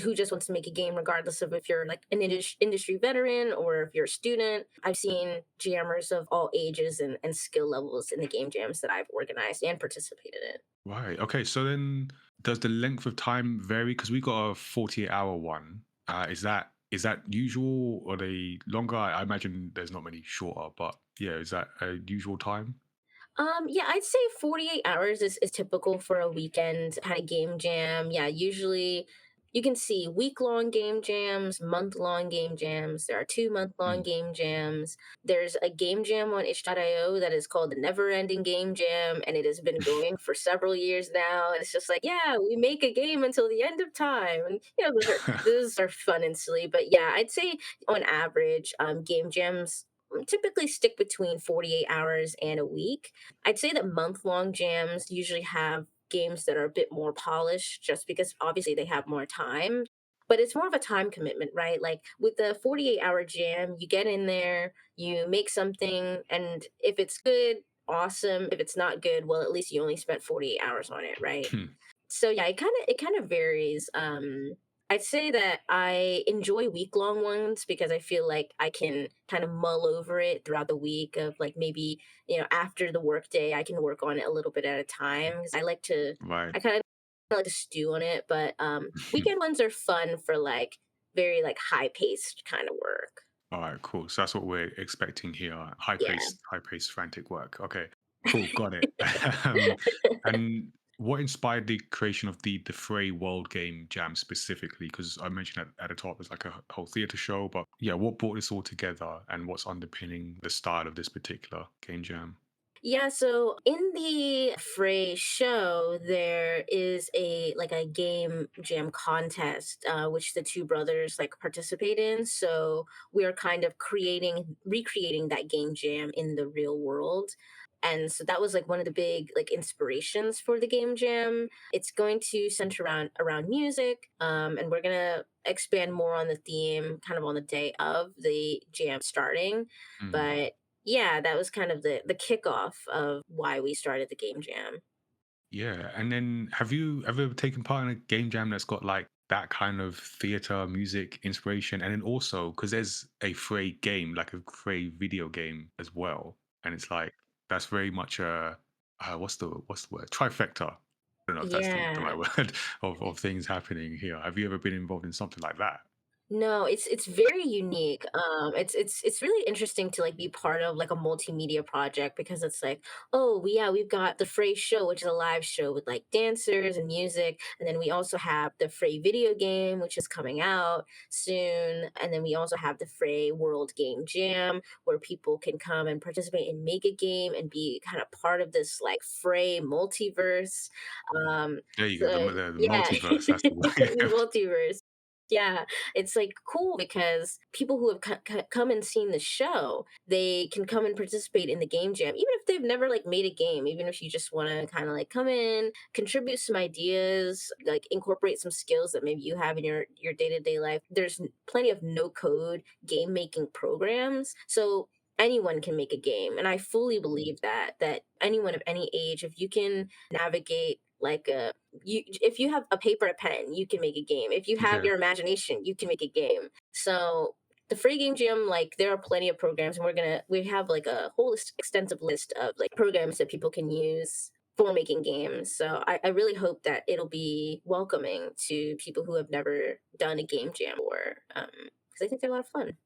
who just wants to make a game, regardless of if you're like an industry veteran or if you're a student. I've seen jammers of all ages and skill levels in the game jams that I've organized and participated in. Right. Okay. So then, does the length of time vary? Because we got a 48-hour one. Is that usual? Or are they longer? I imagine there's not many shorter, but yeah, is that a usual time? Yeah, I'd say 48 hours is typical for a weekend kind of game jam. Yeah, usually you can see week-long game jams, month-long game jams. There are 2-month-long Mm. game jams. There's a game jam on itch.io that is called the Never Ending Game Jam, and it has been going for several years now. And it's just like, yeah, we make a game until the end of time. And those are fun and silly. But yeah, I'd say on average, game jams typically stick between 48 hours and a week. I'd say that month long jams usually have games that are a bit more polished just because obviously they have more time. but it's more of a time commitment, right? Like with the 48-hour jam, you get in there, you make something, and if it's good, awesome. If it's not good, well, at least you only spent 48 hours on it, right? So yeah, it kind of varies. I'd say that I enjoy week-long ones because I feel like I can kind of mull over it throughout the week of like maybe, after the workday, I can work on it a little bit at a time. 'Cause Right. I kind of like to stew on it, but weekend ones are fun for like very like high-paced kind of work. All right, cool. So that's what we're expecting here. Yeah. High paced, frantic work. Okay, cool, got it. um, and what inspired the creation of the FRAY World Game Jam specifically? Because I mentioned at the top, there's like a whole theater show, but yeah, what brought this all together and what's underpinning the style of this particular game jam? Yeah, so in the Frey show, there is a game jam contest, which the two brothers like participate in. So we are kind of recreating that game jam in the real world. And so that was like one of the big like inspirations for the game jam. It's going to center around music, and we're gonna expand more on the theme kind of on the day of the jam starting. Mm. But yeah, that was kind of the kickoff of why we started the game jam. Yeah, and then have you ever taken part in a game jam that's got like that kind of theater, music inspiration, and then also because there's a Frey game, like a Frey video game as well, and it's like that's very much a what's the word trifecta. I don't know if that's the Yeah. right word of things happening here. Have you ever been involved in something like that? No, it's very unique. It's really interesting to like be part of like a multimedia project because it's like, oh, we've got the Frey show, which is a live show with like dancers and music, and then we also have the Frey video game, which is coming out soon, and then we also have the Frey World Game Jam, where people can come and participate and make a game and be kind of part of this like Frey multiverse. There you go, So the yeah, multiverse. That's the the word. multiverse. Yeah, it's like cool because people who have come and seen the show, they can come and participate in the game jam, even if they've never like made a game. Even if you just want to kind of like come in, contribute some ideas, like incorporate some skills that maybe you have in your day to day life. There's plenty of no code game making programs, so anyone can make a game, and I fully believe that anyone of any age, if you can navigate like a you if you have a paper and a pen, you can make a game. If you have Yeah. your imagination, you can make a game. So the free game jam, like there are plenty of programs, and we have like a whole extensive list of like programs that people can use for making games. So I really hope that it'll be welcoming to people who have never done a game jam or because I think they're a lot of fun.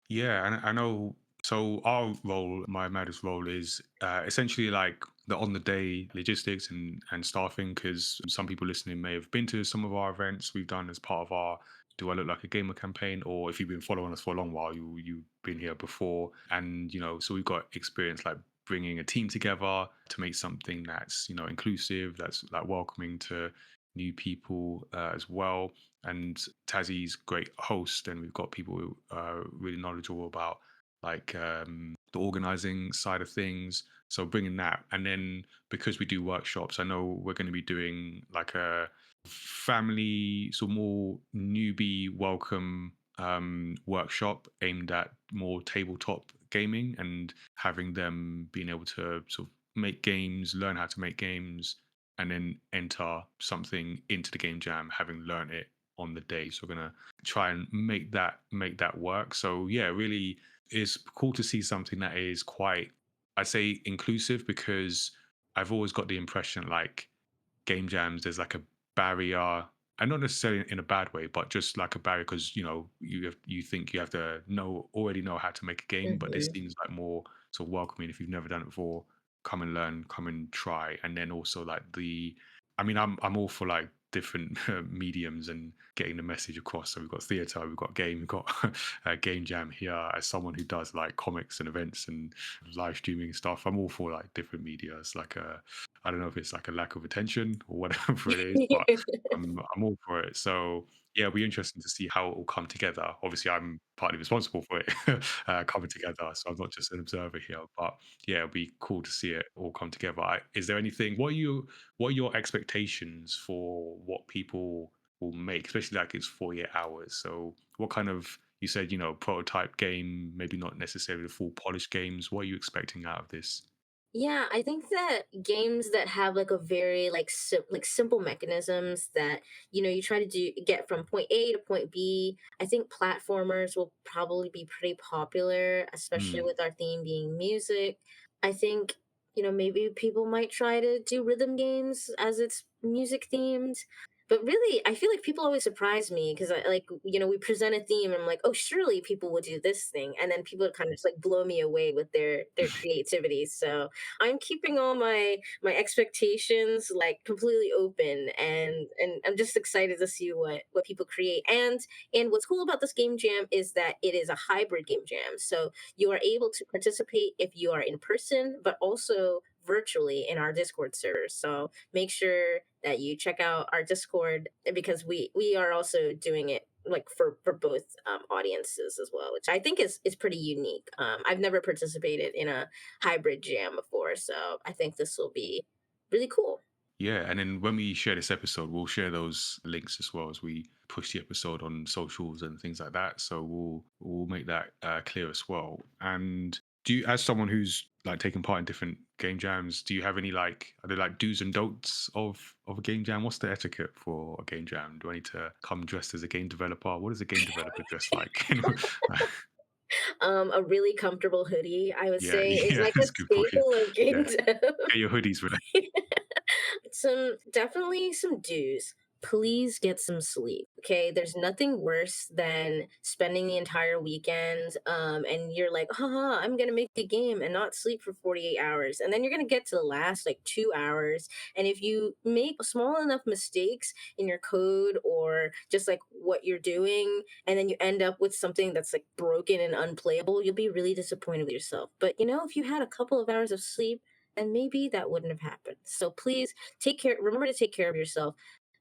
Yeah, and I know. So our role, my Mad's role, is essentially like the on the day logistics and staffing. Because some people listening may have been to some of our events we've done as part of our "Do I Look Like a Gamer" campaign, or if you've been following us for a long while, you've been here before, and so we've got experience like bringing a team together to make something that's inclusive, that's like welcoming to new people as well. And Tazzie's great host, and we've got people who are really knowledgeable about like the organizing side of things. So bringing that, and then because we do workshops, I know we're going to be doing like a family, so more newbie welcome workshop aimed at more tabletop gaming and having them being able to sort of make games, learn how to make games, and then enter something into the game jam having learned it on the day. So we're gonna try and make that work. So yeah, really it's cool to see something that is quite, I'd say, inclusive, because I've always got the impression like game jams there's like a barrier, and not necessarily in a bad way, but just like a barrier because you think you have to already know how to make a game, but this Hmm. seems like more sort of welcoming. If you've never done it before, come and learn, come and try. And then also like I mean, I'm all for like different mediums and getting the message across. So we've got theater, we've got game, we've got game jam here. As someone who does like comics and events and live streaming stuff, I'm all for like different media. It's like I don't know if it's like a lack of attention or whatever it is, but I'm all for it. So yeah, it'll be interesting to see how it will come together. Obviously, I'm partly responsible for it coming together, so I'm not just an observer here. But yeah, it'll be cool to see it all come together. Is there anything? What are your expectations for what people will make, especially like it's 48 hours. So what kind of, you said, prototype game, maybe not necessarily the full polished games. What are you expecting out of this? Yeah, I think that games that have like a very like simple mechanisms that you try to do get from point A to point B. I think platformers will probably be pretty popular, especially Mm, with our theme being music. I think maybe people might try to do rhythm games as it's music themed. But really, I feel like people always surprise me because I like we present a theme and I'm like, oh, surely people would do this thing, and then people kind of just like blow me away with their creativity. So I'm keeping all my expectations like completely open, and I'm just excited to see what people create. And what's cool about this game jam is that it is a hybrid game jam. So you are able to participate if you are in person, but also virtually in our Discord server. So make sure that you check out our Discord because we are also doing it like for both audiences as well, which I think is pretty unique. I've never participated in a hybrid jam before, so I think this will be really cool. yeah, and then when we share this episode, we'll share those links as well as we push the episode on socials and things like that. So we'll make that clear as well. And do you, as someone who's like taking part in different game jams, do you have any like, are there like do's and don'ts of a game jam? What's the etiquette for a game jam? Do I need to come dressed as a game developer? What does a game developer dress like? A really comfortable hoodie, I would Yeah, say, is yeah, like a that's a good point. staple of game Yeah, dev. get your hoodies ready. Definitely some do's. Please get some sleep. Okay. There's nothing worse than spending the entire weekend and you're like, haha, I'm gonna make the game and not sleep for 48 hours. And then you're gonna get to the last like 2 hours. And if you make small enough mistakes in your code or just like what you're doing, and then you end up with something that's like broken and unplayable, you'll be really disappointed with yourself. But if you had a couple of hours of sleep, and maybe that wouldn't have happened. So please remember to take care of yourself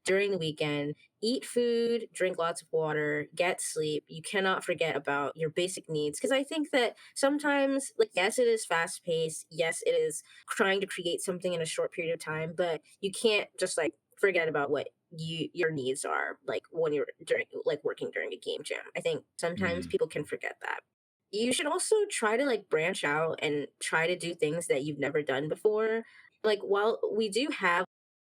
during the weekend. Eat food, drink lots of water, get sleep. You cannot forget about your basic needs because I think that sometimes, like, yes, it is fast paced. Yes, it is trying to create something in a short period of time, but you can't just like forget about what your needs are like when you're during like working during a game jam. I think sometimes Mm, people can forget that. You should also try to like branch out and try to do things that you've never done before. Like while we do have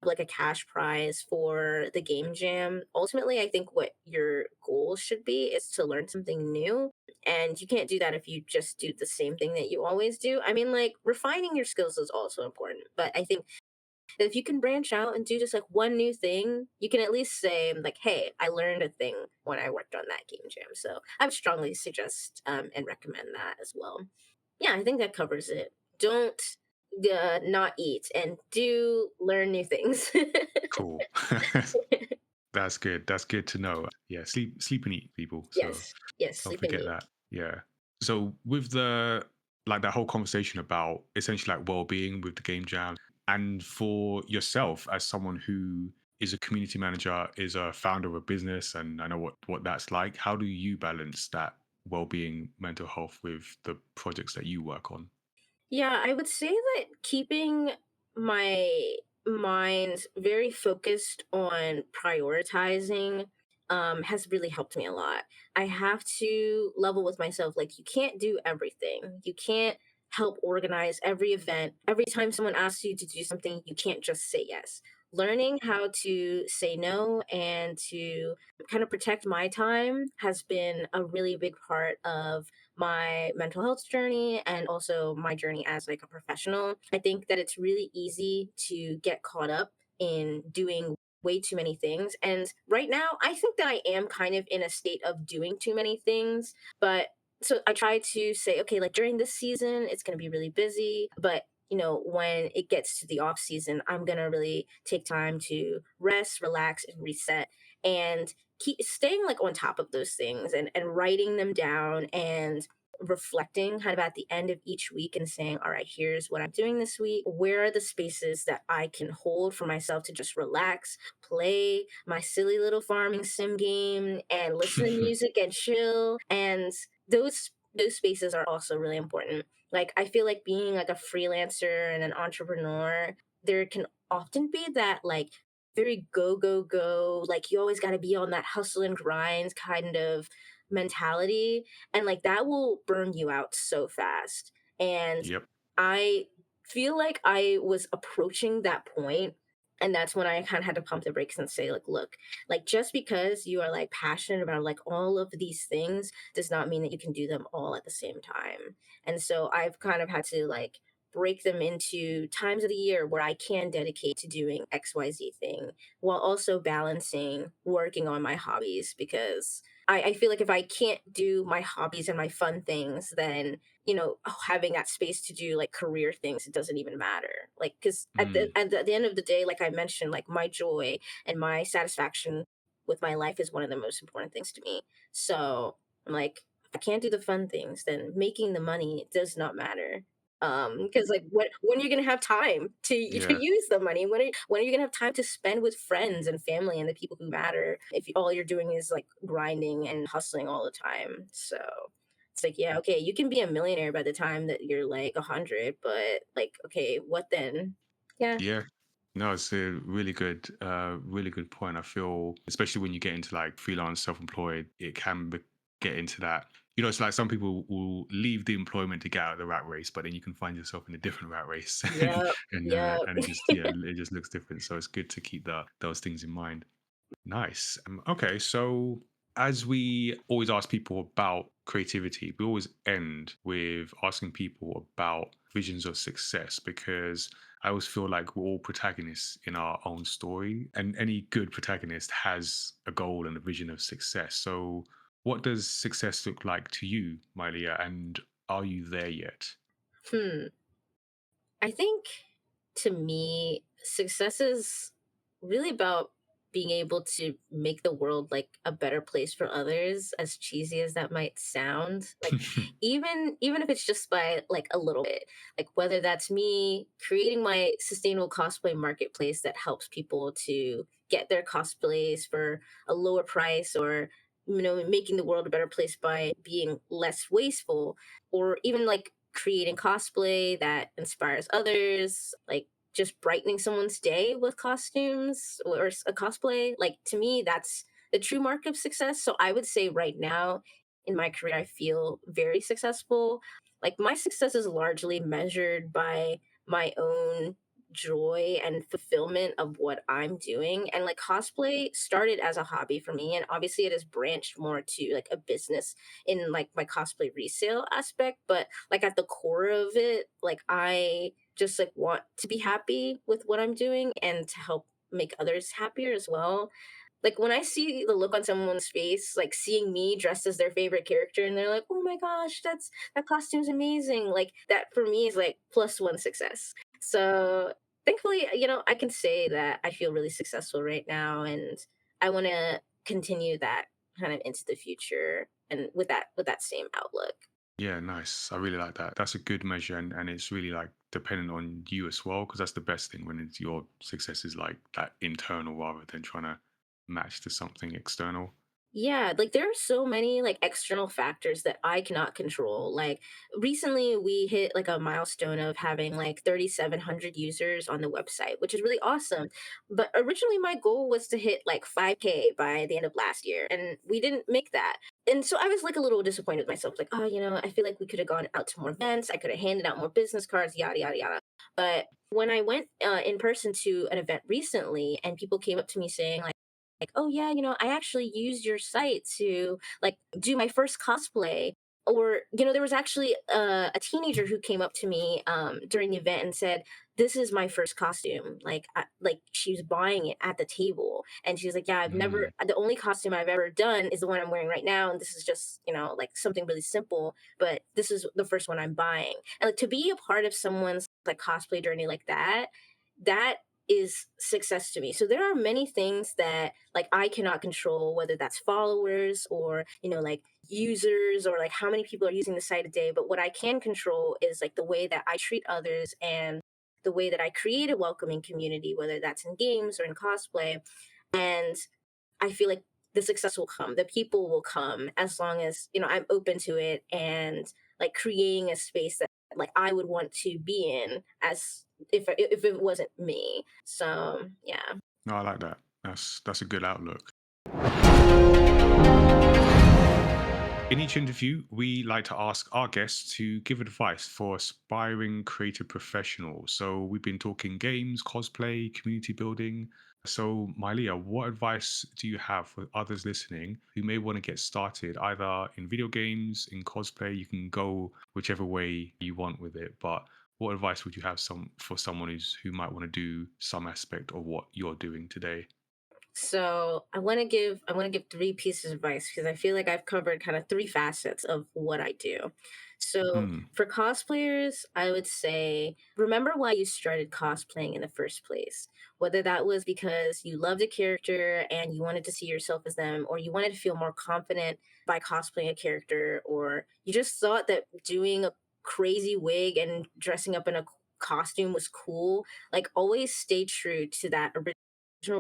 like a cash prize for the game jam, ultimately I think what your goal should be is to learn something new. And you can't do that if you just do the same thing that you always do. I mean, like refining your skills is also important, but I think that if you can branch out and do just like one new thing, you can at least say like, "Hey, I learned a thing when I worked on that game jam." So I would strongly suggest and recommend that as well. Yeah, I think that covers it. Don't not eat and do learn new things. cool. That's good. That's good to know. Yeah, sleep and eat, people. So Yes, yes, don't sleep and forget eat. that. Yeah. So with the like that whole conversation about essentially like well-being with the game jam, and for yourself as someone who is a community manager, is a founder of a business, and I know what that's like. How do you balance that well-being, mental health with the projects that you work on? Yeah, I would say that keeping my mind very focused on prioritizing has really helped me a lot. I have to level with myself. Like, you can't do everything. You can't help organize every event. Every time someone asks you to do something, you can't just say yes. Learning how to say no and to kind of protect my time has been a really big part of my mental health journey and also my journey as like a professional. I think that it's really easy to get caught up in doing way too many things. And right now, I think that I am kind of in a state of doing too many things, but so I try to say, okay, like during this season, it's going to be really busy, but when it gets to the off season, I'm going to really take time to rest, relax, and reset. And keep staying like on top of those things and writing them down and reflecting kind of at the end of each week and saying, all right, here's what I'm doing this week. Where are the spaces that I can hold for myself to just relax, play my silly little farming sim game, and listen to music and chill? And those spaces are also really important. Like I feel like being like a freelancer and an entrepreneur, there can often be that like very go, go, go. Like you always got to be on that hustle and grind kind of mentality. And like that will burn you out so fast. And Yep. I feel like I was approaching that point, and that's when I kind of had to pump the brakes and say, like, look, like just because you are like passionate about like all of these things does not mean that you can do them all at the same time. And so I've kind of had to like break them into times of the year where I can dedicate to doing XYZ thing while also balancing working on my hobbies, because I feel like if I can't do my hobbies and my fun things, then having that space to do like career things, it doesn't even matter. Like, because Mm, at the end of the day, like I mentioned, like my joy and my satisfaction with my life is one of the most important things to me. So I'm like, if I can't do the fun things, then making the money does not matter. Because like when are you gonna have time to yeah. use the money? When are you gonna have time to spend with friends and family and the people who matter if all you're doing is like grinding and hustling all the time? So it's like, yeah, okay, you can be a millionaire by the time that you're like 100, but like, okay, what then? Yeah. Yeah. No, it's a really good point. I feel, especially when you get into like freelance, self-employed, it can get into that. It's like some people will leave the employment to get out of the rat race, but then you can find yourself in a different rat race, Yep. Yep. and it just looks different. So it's good to keep those things in mind. Nice. Okay, so as we always ask people about creativity, we always end with asking people about visions of success, because I always feel like we're all protagonists in our own story, and any good protagonist has a goal and a vision of success. So, what does success look like to you, Myleah, and are you there yet? Hmm. I think to me, success is really about being able to make the world like a better place for others, as cheesy as that might sound. Like even if it's just by like a little bit, like whether that's me creating my sustainable cosplay marketplace that helps people to get their cosplays for a lower price, or making the world a better place by being less wasteful, or even like creating cosplay that inspires others, like just brightening someone's day with costumes or a cosplay. Like to me, that's the true mark of success. So I would say right now in my career, I feel very successful. Like my success is largely measured by my own joy and fulfillment of what I'm doing. And like cosplay started as a hobby for me. And obviously it has branched more to like a business in like my cosplay resale aspect. But like at the core of it, like I just like want to be happy with what I'm doing and to help make others happier as well. Like when I see the look on someone's face, like seeing me dressed as their favorite character, and they're like, "Oh my gosh, that costume's amazing!" Like that for me is like plus one success. So thankfully, I can say that I feel really successful right now, and I want to continue that kind of into the future, and with that same outlook. Yeah, nice. I really like that. That's a good measure, and it's really like dependent on you as well, because that's the best thing when it's your success is like that internal rather than trying to match to something external. Yeah, like there are so many like external factors that I cannot control. Like recently we hit like a milestone of having like 3,700 users on the website, which is really awesome. But originally my goal was to hit like 5K by the end of last year, and we didn't make that. And so I was like a little disappointed with myself, like, oh, I feel like we could have gone out to more events. I could have handed out more business cards, yada, yada, yada. But when I went in person to an event recently and people came up to me saying, like, oh yeah, I actually used your site to like do my first cosplay. Or there was actually a teenager who came up to me during the event and said, this is my first costume. Like she was buying it at the table, and she's like, yeah, Mm, the only costume I've ever done is the one I'm wearing right now, and this is just like something really simple, but this is the first one I'm buying. And like to be a part of someone's like cosplay journey like that is success to me. So there are many things that like I cannot control, whether that's followers or, like users or like how many people are using the site a day. But what I can control is like the way that I treat others and the way that I create a welcoming community, whether that's in games or in cosplay. And I feel like the success will come, the people will come as long as, I'm open to it and like creating a space that like I would want to be in as if it wasn't me. So, yeah. No, I like that. That's a good outlook. In each interview, we like to ask our guests to give advice for aspiring creative professionals. So we've been talking games, cosplay, community building. So, Myleah, what advice do you have for others listening who may want to get started either in video games, in cosplay? You can go whichever way you want with it, but what advice would you have for someone who might want to do some aspect of what you're doing today? So I want to give three pieces of advice because I feel like I've covered kind of three facets of what I do. So Hmm. for cosplayers, I would say remember why you started cosplaying in the first place. Whether that was because you loved a character and you wanted to see yourself as them, or you wanted to feel more confident by cosplaying a character, or you just thought that doing a crazy wig and dressing up in a costume was cool. Like always stay true to that original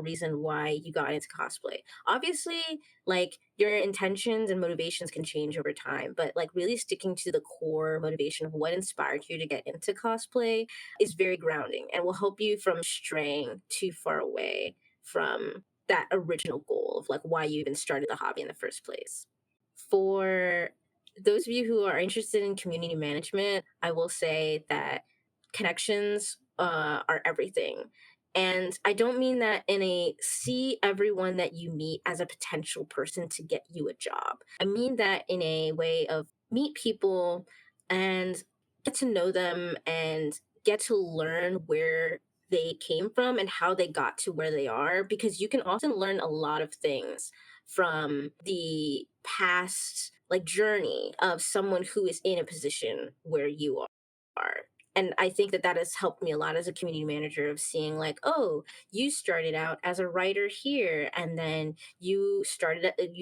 reason why you got into cosplay. Obviously, like your intentions and motivations can change over time, but like really sticking to the core motivation of what inspired you to get into cosplay is very grounding and will help you from straying too far away from that original goal of like why you even started the hobby in the first place. For those of you who are interested in community management, I will say that connections are everything. And I don't mean that in a see everyone that you meet as a potential person to get you a job. I mean that in a way of meet people and get to know them and get to learn where they came from and how they got to where they are, because you can often learn a lot of things from the past like journey of someone who is in a position where you are. And I think that that has helped me a lot as a community manager of seeing like, oh, you started out as a writer here and then you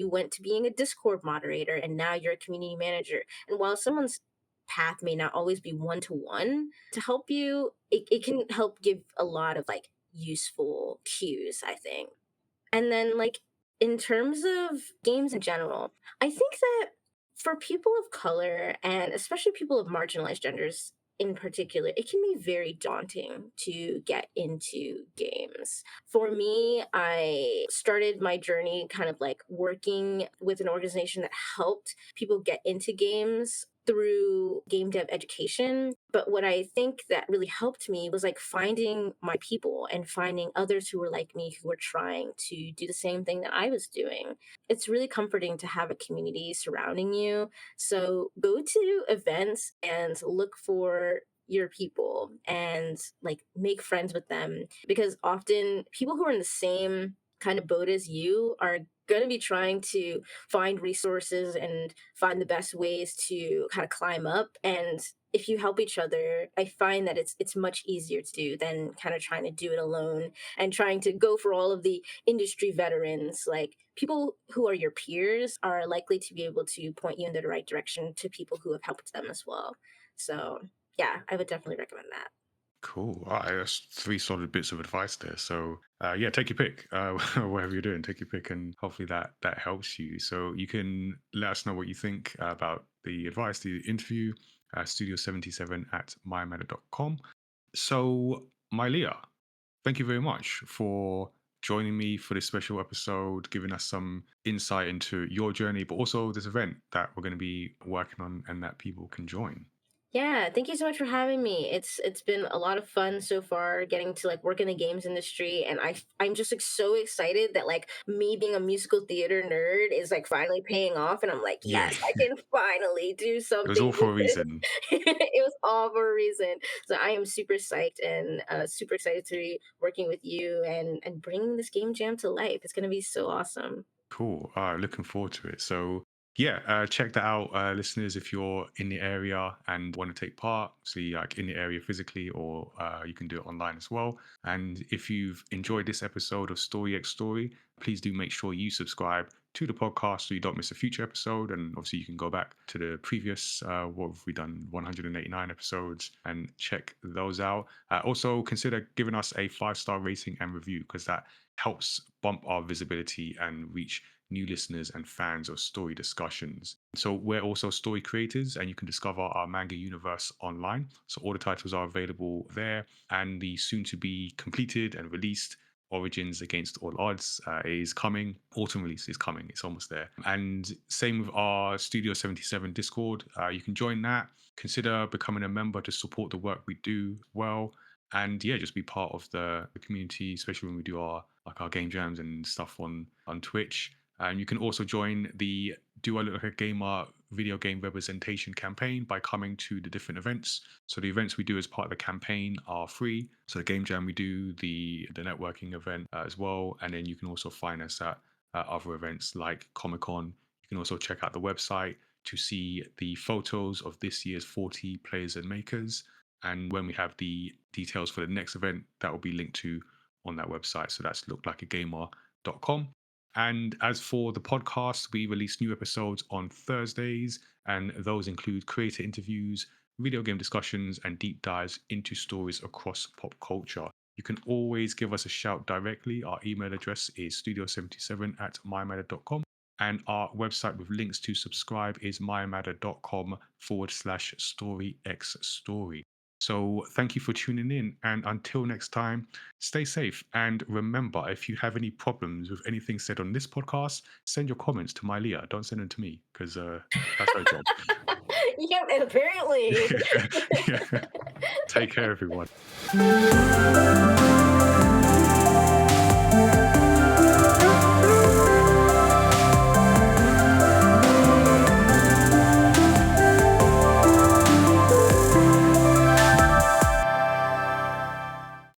went to being a Discord moderator and now you're a community manager. And while someone's path may not always be one to one, to help you, it can help give a lot of like useful cues, I think. And then, like, in terms of games in general, I think that for people of color and especially people of marginalized genders in particular, it can be very daunting to get into games. For me, I started my journey kind of like working with an organization that helped people get into games through game dev education. But what I think that really helped me was like finding my people and finding others who were like me who were trying to do the same thing that I was doing. It's really comforting to have a community surrounding you. So go to events and look for your people and like make friends with them, because often people who are in the same kind of boat as you are going to be trying to find resources and find the best ways to kind of climb up. And if you help each other, I find that it's much easier to do than kind of trying to do it alone and trying to go for all of the industry veterans. Like people who are your peers are likely to be able to point you in the right direction to people who have helped them as well. So yeah, I would definitely recommend that. Cool. All right, that's three solid bits of advice there. So, yeah, take your pick. Whatever you're doing, take your pick, and hopefully that helps you. So you can let us know what you think about the advice, the interview, studio77 at mayamada.com. So, Myleah, thank you very much for joining me for this special episode, giving us some insight into your journey, but also this event that we're going to be working on and that people can join. Yeah, thank you so much for having me. It's been a lot of fun so far getting to like work in the games industry, and I'm just like so excited that like me being a musical theater nerd is like finally paying off, and I'm like, Yeah, yes, I can finally do it was something all for with a this. reason. It was all for a reason. So I am super psyched and super excited to be working with you and bringing this game jam to life. It's gonna be so awesome. Cool. Looking forward to it. So, yeah, check that out, listeners. If you're in the area and want to take part, see like in the area physically, or you can do it online as well. And if you've enjoyed this episode of Story X Story, please do make sure you subscribe to the podcast so you don't miss a future episode. And obviously, you can go back to the previous, what have we done, 189 episodes, and check those out. Also, consider giving us a 5-star rating and review, because that helps bump our visibility and reach new listeners and fans of story discussions. So we're also story creators, and you can discover our manga universe online. So all the titles are available there, and the soon to be completed and released Origins Against All Odds is coming. Autumn release is coming. It's almost there. And same with our Studio 77 Discord. You can join that. Consider becoming a member to support the work we do well. And yeah, just be part of the community, especially when we do our game jams and stuff on Twitch. And you can also join the Do I Look Like a Gamer video game representation campaign by coming to the different events. So the events we do as part of the campaign are free. So the game jam we do, the networking event as well, and then you can also find us at other events like Comic-Con. You can also check out the website to see the photos of this year's 40 players and makers. And when we have the details for the next event, that will be linked to on that website. So that's looklikeagamer.com. And as for the podcast, we release new episodes on Thursdays, and those include creator interviews, video game discussions, and deep dives into stories across pop culture. You can always give us a shout directly. Our email address is studio77@mayamada.com. And our website with links to subscribe is mayamada.com/storyxstory. So thank you for tuning in. And until next time, stay safe. And remember, if you have any problems with anything said on this podcast, send your comments to Myleah. Don't send them to me because that's her job. Yeah, apparently. Yeah. Take care, everyone.